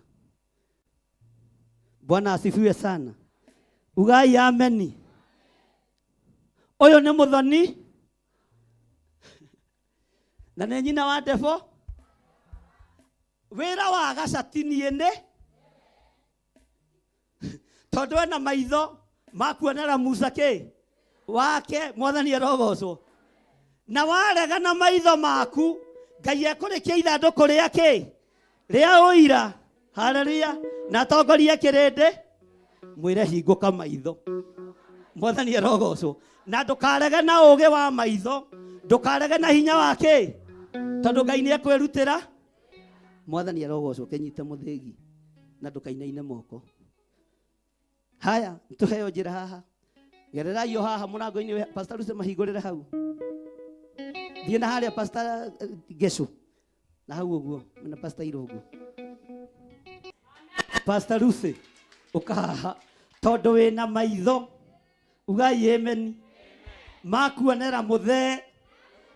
Bwana asifiwe sana. Ugai ameni. Ũyũ nĩ mũthoni. Na nĩ nyina wa Ndebo. Wĩra wa gacatinie nĩ. Tondũ ena maitho makuonera Musa kĩ? Wake Mwathani arogocwo. Na warega na maitho maku Ngai ekũrĩkia ithandũkũ rĩa kĩ? Rĩa ũira. Haleluya. Na atongoria kĩrĩndĩ. Mwĩre hingũka maitho. Mwathani arogocwo. Na ndũkarege na ũũgĩ wa maitho. Ndũkarege na hinya wa kĩ? Tondũ Ngai nĩ ekwĩrutĩra. Mwathani arogocwo kenyite mũthĩgi. Na ndũkainaine moko. Haya, tuheo njĩra haha. Gererai o haha mũrango-inĩ Pastor Lucy mahingũrĩre hau. Thiĩ na harĩa Pastor Geshu. Na hau ũguo, na Pastor Irũngũ. Pastor Lucy, ũka haha. Tondũ wĩna maitho. Ugai amen. Makuonera mũthee.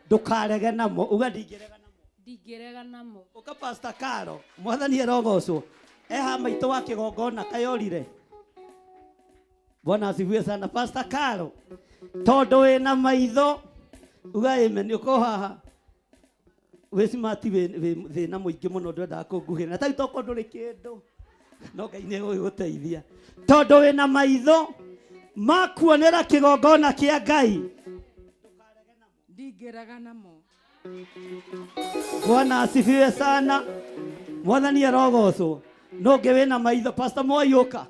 Ndũkarege namo. Uga ndingĩrega namo. Ndingĩrega namo. Ũka Pastor Karo. Mwathani arogocwo. Eha maitũ wa kĩgongona kayorire. Bwana asifiwe sana. Pastor Karo. Tondũ wĩna maitho. Uga amen. Ũko haha. We smart thĩna mũingĩ mũno ndwendaga kũnguhĩra. Na tagitoko ndũrĩ kĩndũ. No Ngai nĩ gũgũteithia. Tondũ wĩna maitho. Makuonera kĩgongona kĩa Ngai. Ndingĩrega namo. Bwana asifiwe sana. Mwathani arogocwo. No ũngĩ wĩna maitho. Pastor Moi ũka.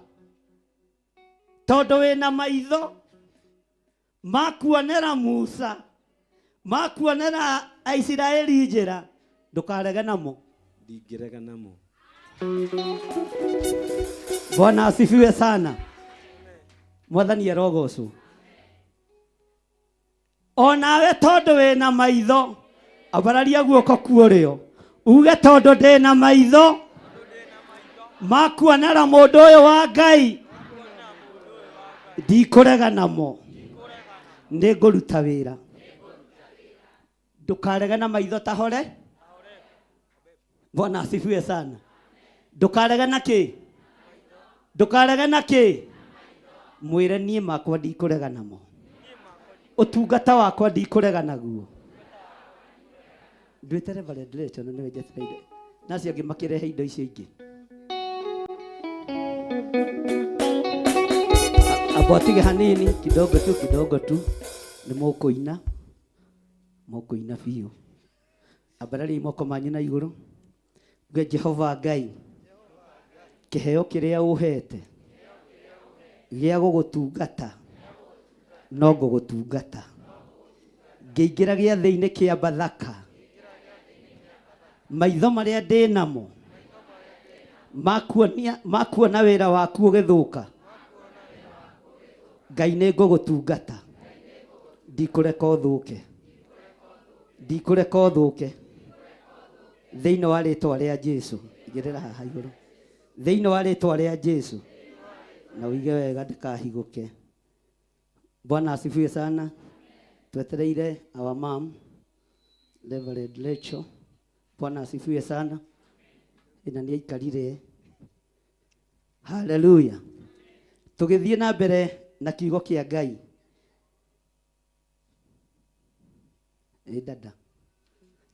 Tondũ wĩna maitho. Makuonera Musa. Makuonera Aisiraeli njĩra. Ndũkarege namo. Ndingĩrega namo. Bwana asifiwe sana. Mwathani arogocwo. Onawe tondũ wĩna maitho. Abararia guoko kuorĩo. Uge tondũ ndĩna maitho. Makuonera mũndũ ũyũ wa Ngai. Ndikũrega namo. Nĩngũruta wĩra. Ndũkarege na maitho tahore. Bwana asifiwe sana. Ndũkarege na kĩ? Ndũkarege na kĩ? Mwĩre niĩ makwa ndikũrega namo. Ũtungata wakwa ndikũrega naguo. Ndwĩte Reverend Rachel nĩwe njetereire. Nacio angĩ makĩrehe indo icio ingĩ. Abotige hanini kidogo tu nĩ mũkũina. Mũkũina biũ. Abarari moko manyu na igũrũ. Ngai Jehova Ngai. Kĩheo kĩrĩa ũhete. Gĩa gũgũtungata. No ngũgũtungata. Ngĩingĩra gĩathĩ-inĩ kĩa Bathaka. Maitho marĩa ndĩ namo. Makuona wĩra waku ũgĩthũka. Ngai nĩ ngũgũtungata. Ndikũreka ũthũke. Ndikũreka ũthũke. Thĩinĩ wa rĩĩtwa rĩa Jesũ. Igĩrĩra haha igũrũ. Thĩinĩ wa rĩĩtwa rĩa Jesũ. Na ũige wega ndĩkahigũke. Bwana asifiwe sana. Twetereire our mom Reverend Rachel. Bwana asifiwe sana. Ina nĩ aikarire. Hallelujah. Tũgĩthiĩ na mbere na kiugo kĩa Ngai. Dada.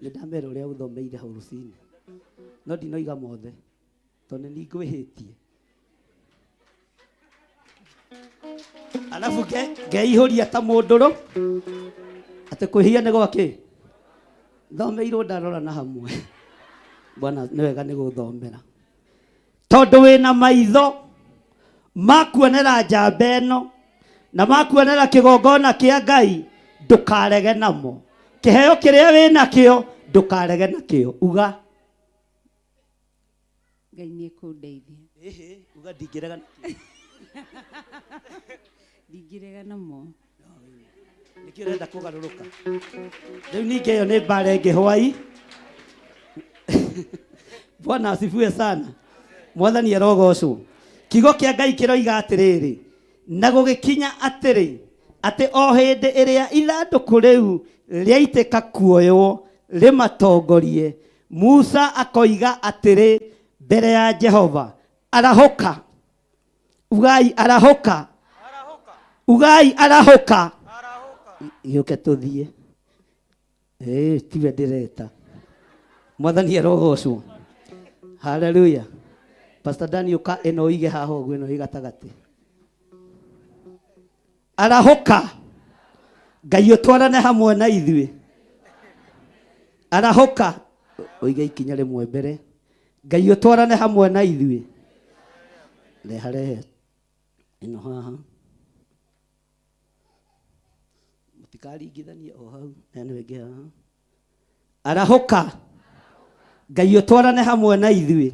Nĩndamera ũrĩa ũthomeire hau rũcinĩ. No ndinoiga mothe. Tondũ nĩ ngwĩhĩtie. Alafu ngeihũria ta mũndũrũ. Atĩ kwĩhia nĩ gwakĩ? thomeirwo ndarora na hamwe bwana nĩ wega nĩ gũthomera tondũ wĩna maitho makuonera njamba ĩno na makuonera kĩgongona kĩa Ngai ndũkarege namo kĩheo kĩrĩa wĩna kĩo ndũkarege nakĩo uga Ngai nĩ kũndeithia uga ndingĩrega ndingĩrega namo nĩkĩo ũrenda kũgarũrũka rĩu ningĩ ĩyo nĩ mbara ĩngĩ hwai Bwana asifiwe sana mwathani arogocwo kiugo kĩa Ngai kĩroiga atĩrĩrĩ na gũgĩkinya atĩrĩ atĩ o hĩndĩ ĩrĩa ithandũkũ rĩu rĩaitĩka kuoywo rĩmatongorie Musa akoiga atĩrĩ mbere ya Jehova arahũka ugai arahũka ugai arahũka gĩũke tũthiĩ tiwe ndĩreta mwathani arogocwo haleluya Pastor Daniel ka ĩno ige haha ũguo ĩno ĩgatagatĩ arahũka Ngai ũtwarane hamwe na ithuĩ arahũka ũige ikinya rĩmwe mbere Ngai ũtwarane hamwe na ithuĩ reharehe ĩno haha mũtikaringithanie o hau na nĩ wengĩ haha arahũka Ngai ũtwarane hamwe na ithuĩ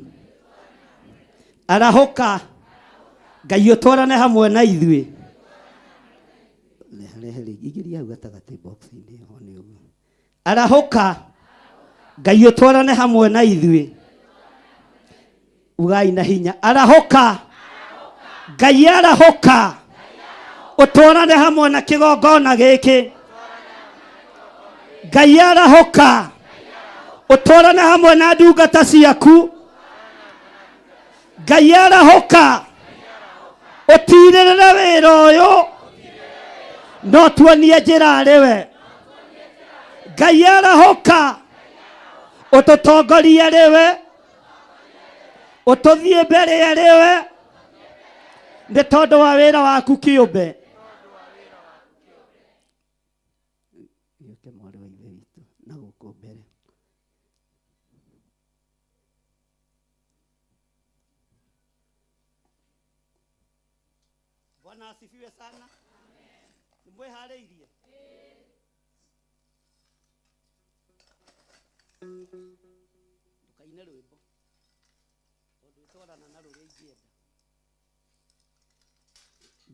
arahũka Ngai ũtwarane hamwe na ithuĩ reharehe igĩria hau gatagatĩ box-inĩ ho nĩ ũguo arahũka Ngai ũtwarane hamwe na ithuĩ ugai na hinya arahũka Ngai arahũka ũtwarane hamwe na kĩgongona gĩkĩ Ngai arahũka ũtwarane hamwe na ndungata ciaku Ngai arahũka ũtirĩrĩre wĩra ũyũ no tuonie njĩra rĩwe Ngai arahũka ũtũtongorie rĩwe ũtũthiĩ mbere rĩwe nĩ tondũ wa wĩra waku kĩũmbe gĩũke mwarĩ wa ithe witũ na gũkũ mbere Bwana asifiwe sana mwĩharĩirie ndũkaine rwĩmbo tondũ twarana na rũrĩa ingĩenda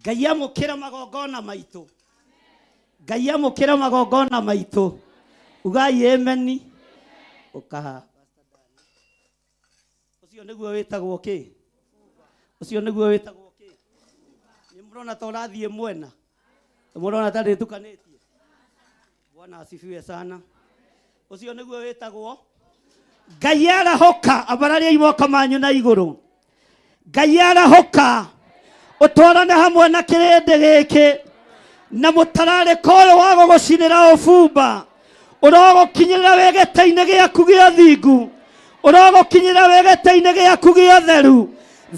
Ngai amũkĩra magongona maitũ Ngai amũkĩra magongona maitũ ugai ameni ũkaha ũcio nĩguo wĩtagwo kĩ ũcio nĩguo wĩtagwo kĩ nĩ mũrona ta ũrathiĩ mwena mũrona ta ndĩtukanĩtie Bwana asifiwe sana ũcio nĩguo wĩtagwo Ngai arahũka abararia iboka manyu na igũrũ Ngai arahũka ũtwarane hamwe na kĩrĩndĩ gĩkĩ na mũtararĩko ũyũ wa gũgũcinĩra ũbumba ũrogũkinyĩra wĩgĩte-inĩ gĩaku gĩa thingu ũrogũkinyĩra wĩgĩte-inĩ gĩaku gĩa theru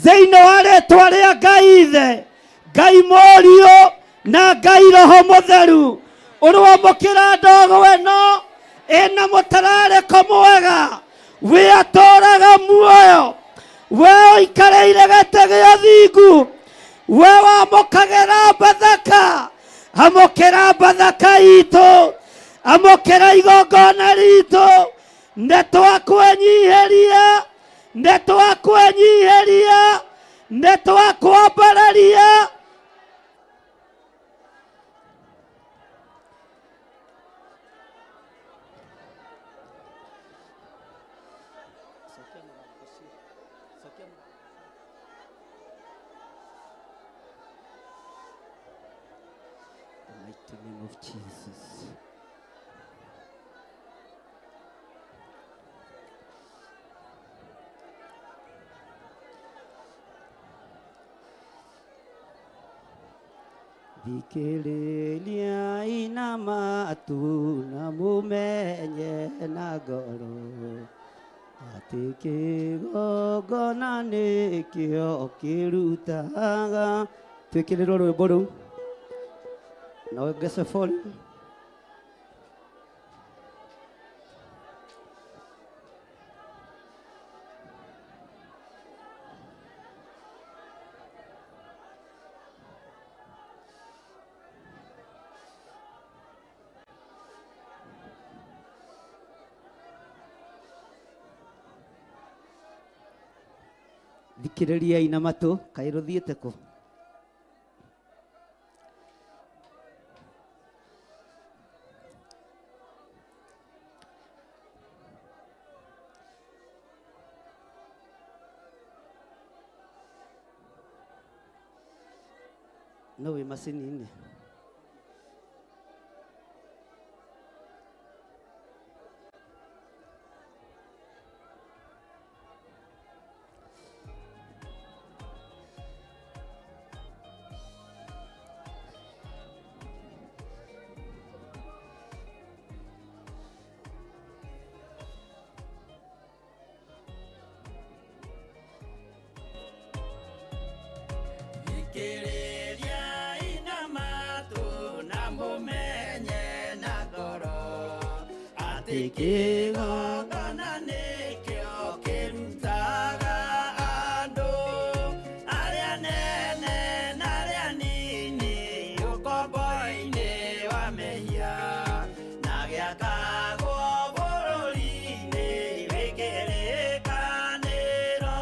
thĩinĩ wa rĩtwa rĩa Ngai ithe Ngai mũriũ na Ngai roho mũtheru ũrũamũkĩra ndogo ĩno ĩna mũtararĩko mwega we atũraga muoyo we ũikarĩire gĩtĩ gĩa thingu we wamũkagĩra Bathaka amũkĩra Bathaka itũ amũkĩra igongona ritũ nĩtwakwĩnyihĩria nĩtwakwĩnyihĩria nĩtwakwambararia the name of Jesus. Thikĩrĩria ina matu na mũmenye na ngoro atĩ kĩgongona nĩkĩo kĩrutaga. Twĩkĩrĩrwo rwĩmbo rũu na ongeze volume. thikĩrĩriai na matũ, kaĩ rũthiĩte kũ? No wĩ macini-inĩ. Kĩgongona nĩkĩo kĩrutaga andũ arĩa nene na arĩa nini ũkombo-inĩ wa mehia na gĩakagwo bũrũri-inĩ wĩkĩrĩkanĩro.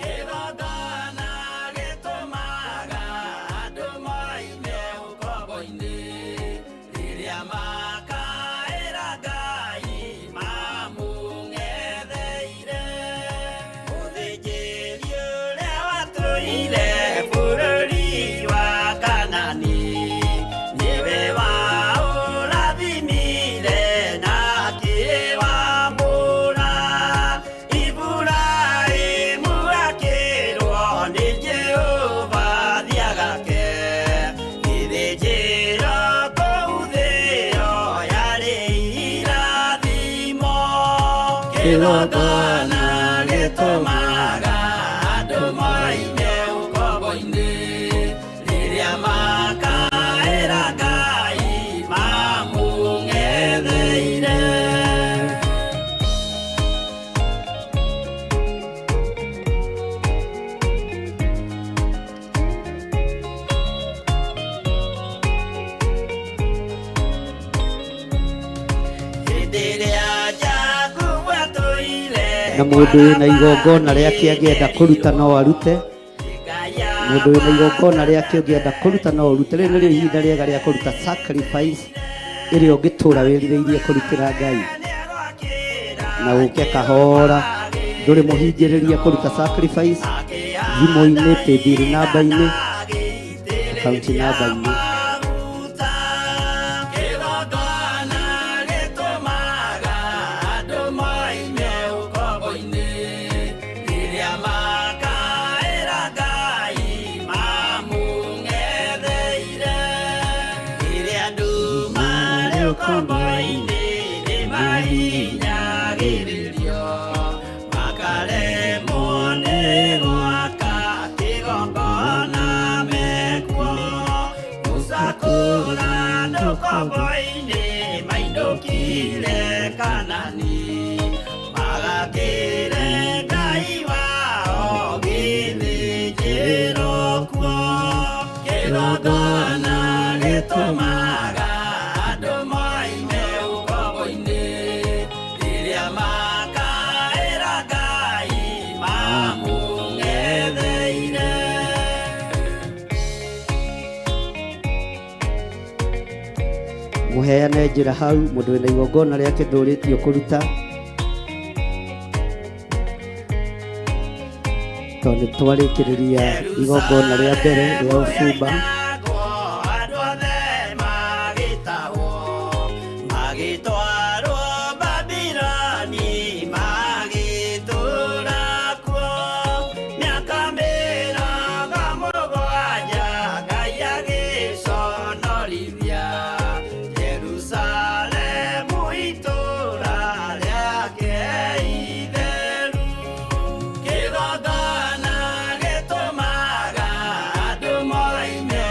Kĩgongona gĩtũmaga andũ moime ũkombo-inĩ rĩrĩa makaĩra Ngai mamũng'etheire. Mũthĩnjĩri ũrĩa watũire bũrũri wa Kanani nĩwe waũrathimire na akĩwambũra. Iburahĩmu akĩrwo nĩ Jehova thiagake gĩthĩnjĩro kũu thĩ ĩyo yarĩ irathimo. Kĩgongona gĩtũmaga andũ moime ũkombo-inĩ rĩrĩa makaĩra Ngai mamũng'etheire. Hĩndĩ ĩrĩa Jakubu atũire Na mũndũ wĩna igongona rĩake angĩenda kũruta no arute. Mũndũ wĩna igongona rĩake ũngĩenda kũruta no ũrute. Rĩrĩ nĩrĩo ihinda rĩega rĩa kũruta sacrifice ĩrĩa ũngĩtũra wĩrirĩirie kũrutĩra Ngai. Na ũke kahora, ndũrĩ mũhingĩrĩria kũruta sacrifice thimũ-inĩ, paybill namba-inĩ, account namba-inĩ. Kĩgongona gĩtũmaga andũ moime ũkombo-inĩ rĩrĩa makaĩra Ngai mamũng'etheire. Rĩrĩa andũ marĩ ũkombo-inĩ nĩmahinyagĩrĩrio makaremwo nĩ gwaka kĩgongona mekuo. Mũcakũra andũ ũkombo-inĩ mainũkire Kanani magakĩre Ngai wao gĩthĩnjĩro kuo. Kĩgongona gĩtũmaga andũ moime ũkombo-inĩ rĩrĩa makaĩra Ngai mamũng'etheire. Mũheane njĩra hau, mũndũ wĩna igongona rĩake ndũrĩtio kũruta, tondũ nĩ twarĩkĩrĩria igongona rĩa mbere rĩa ũbumba. Andũ othe magĩtahwo magĩtwarwo Babironi magĩtũũra kuo mĩaka mĩrongo mũgwanja. Ngai agĩconorithia Jerusalemu itũũra rĩake itheru. Kĩgongona gĩtũmaga andũ moime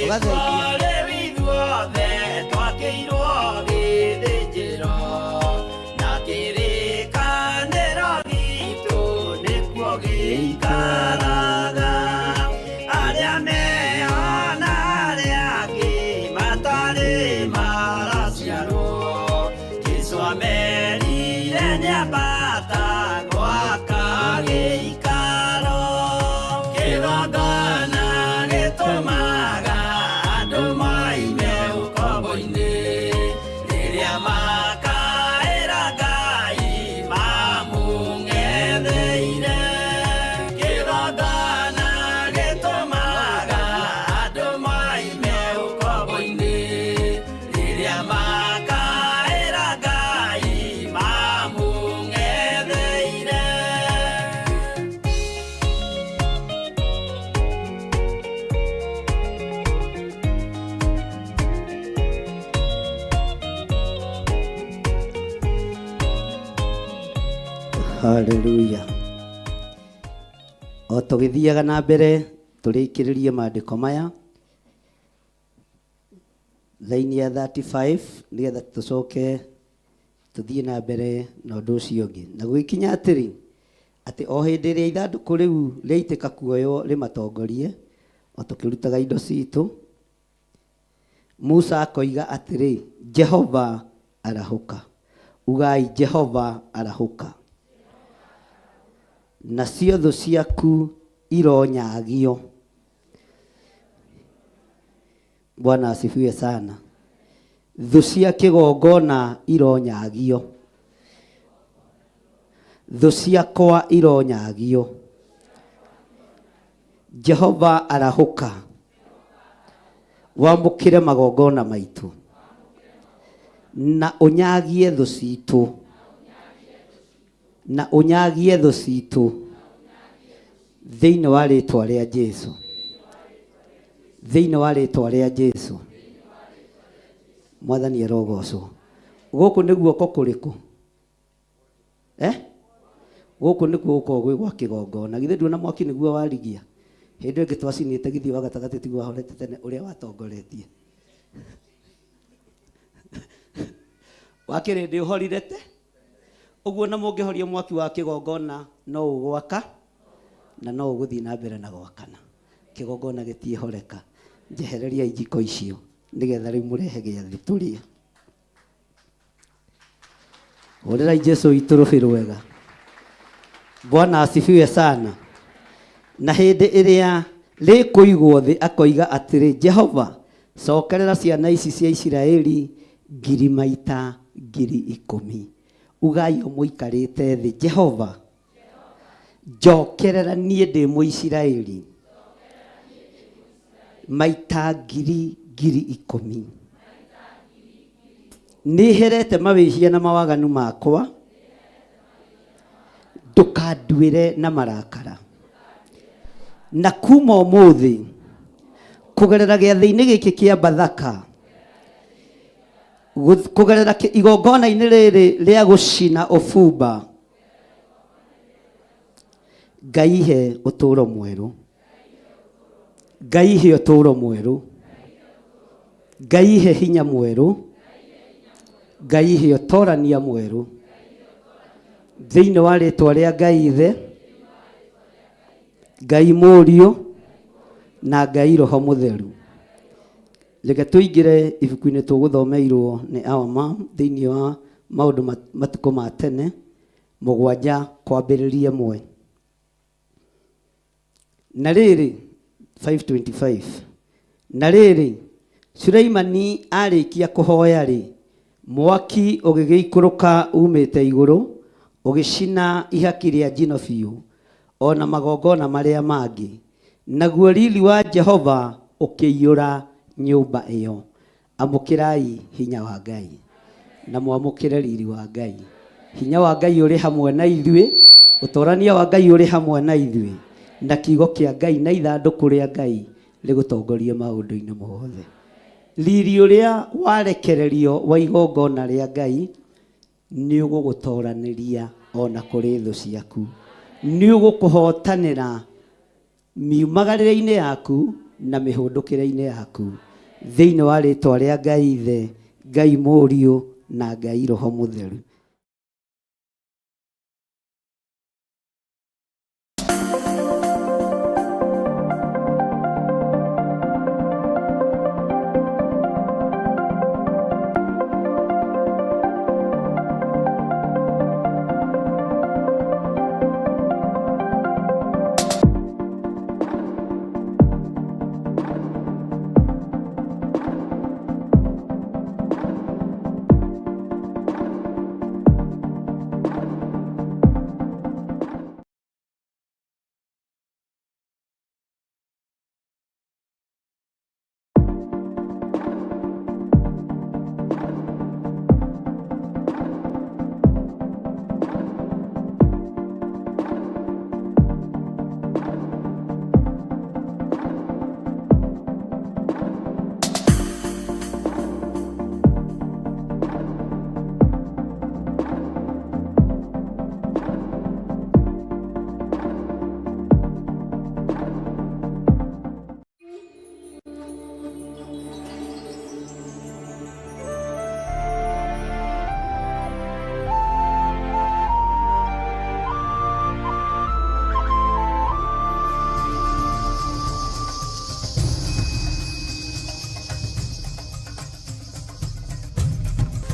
Gĩkore withuothe twakĩirwo gĩthĩnjĩro na kĩrĩkanĩro gitũ nĩkuo gĩikaraga. Arĩa mehana arĩa angĩ matarĩ maraciarwo, Jesũ amerire nĩambata gwaka gĩikaro. Kĩgongona gĩtũmaga andũ maime ũkombo-inĩ rĩrĩa makaĩra Ngai mamũng'etheire. Kĩgongona gĩtũmaga andũ maime ũkombo-inĩ rĩrĩa makaĩra Ngai mamũng'etheire. Hallelujah. O tũgĩthiaga na mbere tũrĩkĩrĩrie maandĩko maya thaini ya 35 nĩgetha tũcoke tũthiĩ na mbere na ũndũ ũcio ũngĩ, na gũikinya atĩrĩ atĩ o hĩndĩ ĩrĩa ithandũkũ rĩu rĩaitĩka kuoywo rĩmatongorie o tũkĩrutaga indo citũ, Musa akoiga atĩrĩ, Jehova arahũka. Ugai Jehova arahũka. Nacio thũ ciaku ironyagio. Bwana asifiwe sana. Thũ cia kĩgongona ironyagio. Thũ ciakwa ironyagio. Jehova arahũka. Wamũkĩre magongona maitũ na ũnyagie thũ citũ, na ũnyagie thũ citũ thĩinĩ wa rĩĩtwa rĩa Jesũ, thĩinĩ wa rĩĩtwa rĩa Jesũ. Mwathani arogocwo. Gũkũ nĩ guoko kũrĩkũ? Gũkũ nĩ guoko gwĩ gwa kĩgongona. Githĩ nduona mwaki nĩguo warigia? Hĩndĩ ĩngĩ twacinĩte githĩ wa gatagatĩ tiguo wahorete tene ũrĩa watongoretie. Wakĩrĩ ndĩ ũhorirete? Ũguo na mũngĩhoria mwaki wa kĩgongona no ũgwaka na no ũgũthiĩ na mbere na gwakana. Kĩgongona gĩtiĩhoreka. Njehereria ijiko icio nĩgetha rĩu mũrehe gĩathĩ tũrĩe. Hũrĩrai Jesũ witũ rũbĩ rwega. Bwana asifiwe sana. Na hĩndĩ ĩrĩa rĩkũigwo thĩ akoiga atĩrĩ, Jehova cokerera ciana ici cia Isiraeli 10,000. Ugai o mũikarĩte thĩ, Jehova njokerera niĩ ndĩ Mũisiraeli maita 10,000. Nĩherete mawĩhia na mawaganu makwa, ndũkanduĩre na marakara. Na kuma ũmũthĩ kũgerera gĩathĩ-inĩ gĩkĩ kĩa Bathaka, kũgerera igongona-inĩ rĩrĩ rĩa gũcina ũbumba, Ngai he ũtũũro mwerũ, Ngai he ũtũũro mwerũ, Ngai he hinya mwerũ, Ngai he ũtorania mwerũ thĩinĩ wa rĩĩtwa rĩa Ngai Ithe, Ngai Mũriũ na Ngai Roho Mũtheru. Reke tũingĩre ibuku-inĩ tũgũthomeirwo nĩ our mom thĩinĩ wa maũndũ matukũ ma tene 7 kwambĩrĩria 1. Na rĩrĩ 5:25. Na rĩrĩ Sulaimani arĩkia kũhoya rĩ, mwaki ũgĩgĩikũrũka umĩte igũrũ ũgĩcina ihaki rĩa njino biũ ona magongona marĩa mangĩ, naguo riri wa Jehova ũkĩiyũra nyũmba ĩyo. Amũkĩrai hinya wa Ngai na mwamũkĩre riri wa Ngai. Hinya wa Ngai ũrĩ hamwe na ithuĩ, ũtorania wa Ngai ũrĩ hamwe na ithuĩ, na kiugo kĩa Ngai na ithandũkũ rĩa Ngai rĩgũtongorie maũndũ-inĩ mothe. Riri ũrĩa warekererio wa igongona rĩa Ngai nĩ ũgũgũtoranĩria ona kũrĩ thũ ciaku, nĩ ũgũkũhotanĩra miumagarĩre-inĩ yaku na mĩhũndũkĩre-inĩ yaku thĩinĩ wa rĩtwa rĩa Ngai Ithe, Ngai Mũriũ na Ngai Roho Mũtheru.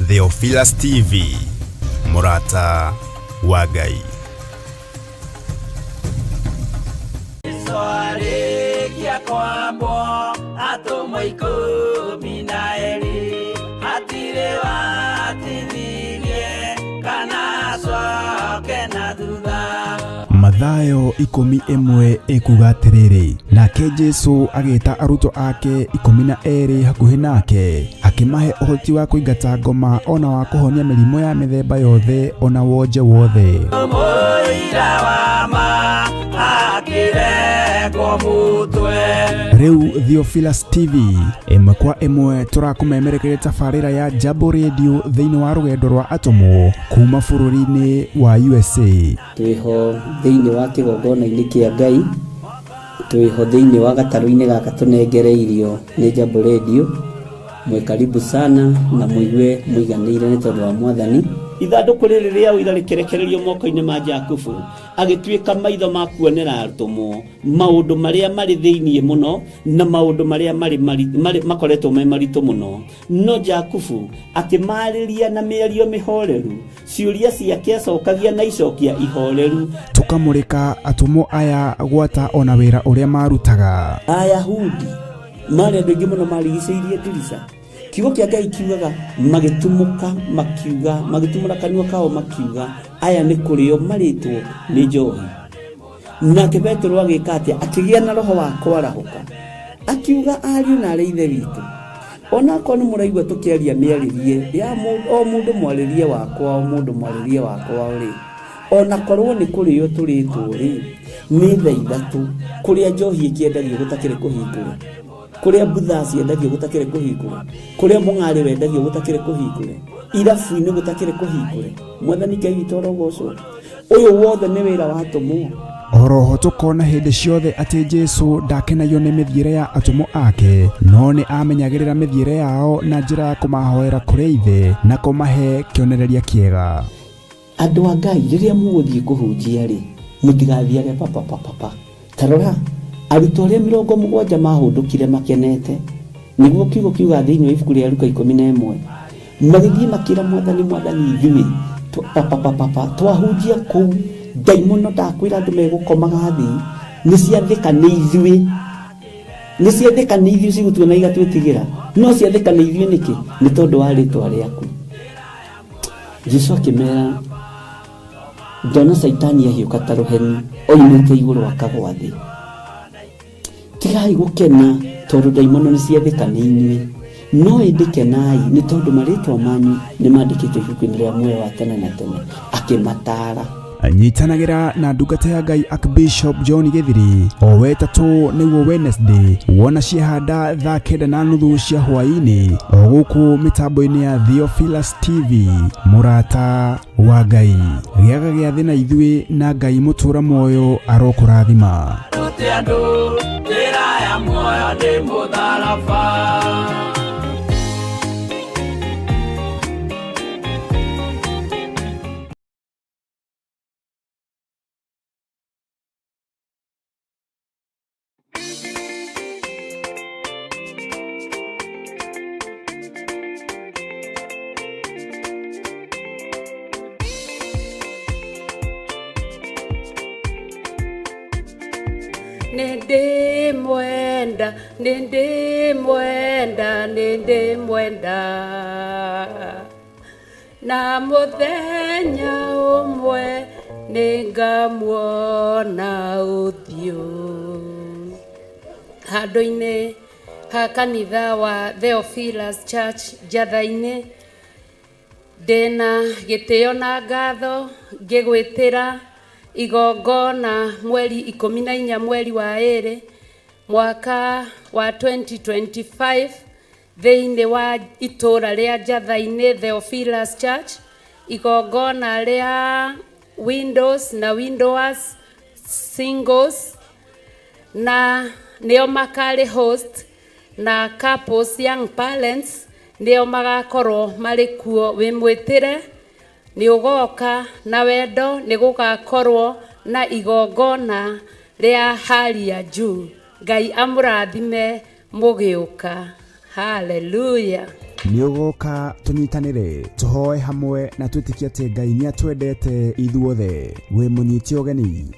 Theophilus TV, Murata wa Ngai. Swarikia kwambo atumwo 12 hatire watithirie kana coke na thutha. Mathayo 11 ekuga atiriri, nake Jesu agita aruto ake 12 hakuhi nake akimahe uhoti wa kuingata ngoma ona wa kuhonia mirimo ya mithemba yothe ona wonje wothe. Moira wa ma akire komutwe. Riu Theophilus TV emwe kwa emwe turakumemerekeria tafarira ya Jambo Radio thiini wa rugendo rwa atomo kuma bururi-ini wa USA. Twiho thiini wa kigongona-ini kia Ngai, twiho thiini wa gataru-ini gaka tunengereirio ni Jambo Radio. Mwe karibu sana na muigue muiganire ni tondu wa Mwathani. Ithanduku riri ria uira rikerekererio moko-ini ma Jakubu agituika maitho ma kuonera arutumo maundu maria mari thiini muno na maundu maria mari makoretwo me maritu muno. No Jakubu akimariria na mĩario mĩhoreru, ciuria ciake acokagia na icokia ihoreru. Tukamurika atumo aya gwata ona wira uria marutaga. Ayahudi mari andu aingi muno marigicĩirie ndirica. Kiugo kia Ngai kiugaga magitumuka makiuga, magitumura kanua kao makiuga aya ni kurio maritwo ni njohi. Nake Petro agika atia akigia na roho wa kwarahuka akiuga ariu na ithe witu, ona ko ni muraigwa tukiaria miaririe ya o mundu mwaririe wakwa o mundu mwaririe wakwa uri ona korwo ni kurio turitwo ri ni thaa ithatu kuria njohi ikiendagio gutakire kuhingura, kuria butha ciendagio gutakire kuhingura, kuria mung'ari wendagio gutakire kuhingura, irabu-ini gutakire kuhingura. Mwathani Ngai witũ arogocwo. Uyu wothe ni wira wa atomo. Oroho tukona hindi ciothe ati Jesu ndakenagio ni mithiire ya atomo ake, no ni amenyagirira mithiire yao na njira ya kumahoera kuri ithe na kumahe kionereria kiega. Andu a Ngai riria muguthie kuhunjia ri mutigathiage papa. Tarora arutwo aria 70 mahundukire makenete, niguo kiugo kiuga thiini wa ibuku ria Luka 11 magithie makira Mwathani ithuĩ twahunjia kuu daimono ndakwira andu megukomaga thi ni ciathika ni ithuĩ cigutuona igatwĩtigĩra, no ciathika ni ithuĩ niki ni tondu wa rĩtwa rĩaku. Jesu akimera ndona Saitani ahiũka ta rũheni oimĩte igũrũ akagwa thĩ. Tigai gukena tondu daimono ni ciathika ni inyuĩ, no indikenai ni tondu maritwa manyu ni mandikitwo ibuku-ini ria muoyo wa tene na tene. Akimatara anyitanagira na ndungata ya Ngai Archbishop John Githiri o wetatu niguo Wednesday wona ciehanda thaa 9:30 cia hwaini o guku mitambo-ini ya Theophilus TV. Murata wa Ngai giaga gia thina ithuĩ na Ngai mutura moyo arokurathima. ya muoyo ni mutharaba. Nende mwenda, nende mwenda, nende mwenda. Na muthenya umwe ningamuona uthio. Handu-ini ha kanitha wa Theophilus Church Njatha-ini ndina gitio na ngatho ngigwitira igongona mweri 14 mweri wa 2 mwaka wa 2025 thiini wa itura ria Njatha-ini Theophilus Church, igongona ria windows na widowers singles, na nio makari host na couples young parents nio magakorwo mari kuo. Wimwitire ni ugoka na wendo, ni gugakorwo na igongona ria hali ya juu. Ngai amurathime mugiuka. Hallelujah. Nĩ ũgoka tũnyitanĩre tũhoe hamwe na twĩtĩkie atĩ Ngai nĩ atwendete ithuothe. Wĩ mũnyiti ũgeni.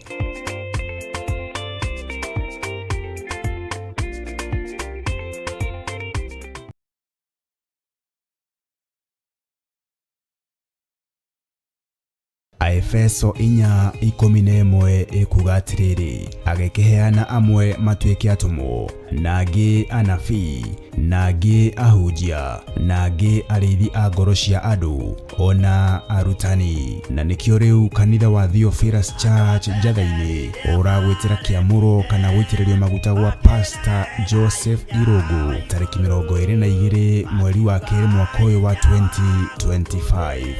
Aefeso 4:11 ikuga atiriri, agĩkĩheana amwe matuĩke atũmwo, na angĩ anabii, na angĩ ahunjia, na angĩ arĩithi a ngoro cia andũ, ona arutani. Na nĩkĩo rĩu kanitha wa Theophilus Church Njatha-ini ũragwĩtĩra kĩamũro kana gũitĩrĩrio maguta gwa Pastor Joseph Irungu tarĩki 22 mweri wa 2 mwaka ũyũ wa 2025.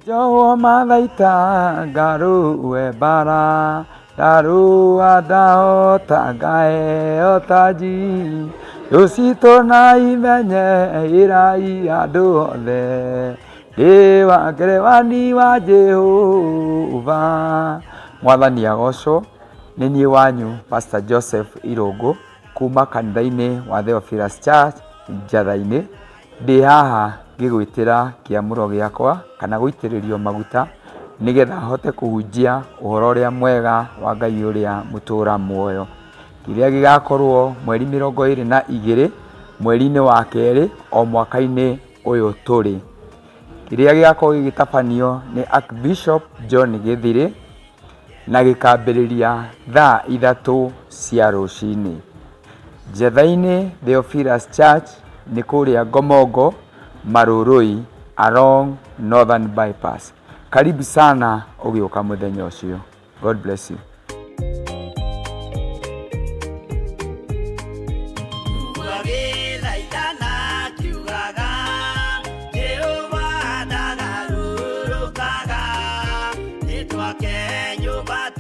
Jowo mathaita ngaruwe bara, darua dahota ngae otaji, yusito na imenye irai andu othe, ndiwa ngerewani wa Jehova. Mwathani agocwo. Nĩ niĩ wanyu Pastor Joseph Irungu kuma kanitha-ini wa Theophilus Church Njatha-ini. Ndĩ haha ngĩgwĩtĩra kĩamũro gĩakwa kana gũitĩrĩrio maguta nĩgetha hote kũhunjia ũhoro ũrĩa mwega wa Ngai ũrĩa mũtũra muoyo, kĩrĩa gĩgakorwo mweri 22 mweri-inĩ wa 2 o mwaka-inĩ ũyũ tũrĩ, kĩrĩa gĩgakorwo gĩgĩtabanio nĩ Archbishop John Gĩthiri na gĩkambĩrĩria thaa 3 cia rũcinĩ. Njatha-ini Theophilus Church nĩ kũrĩa Ngomongo Marurui along Northern Bypass. Karibu sana ũgĩũka mũthenya ũcio. God bless you. Nyumba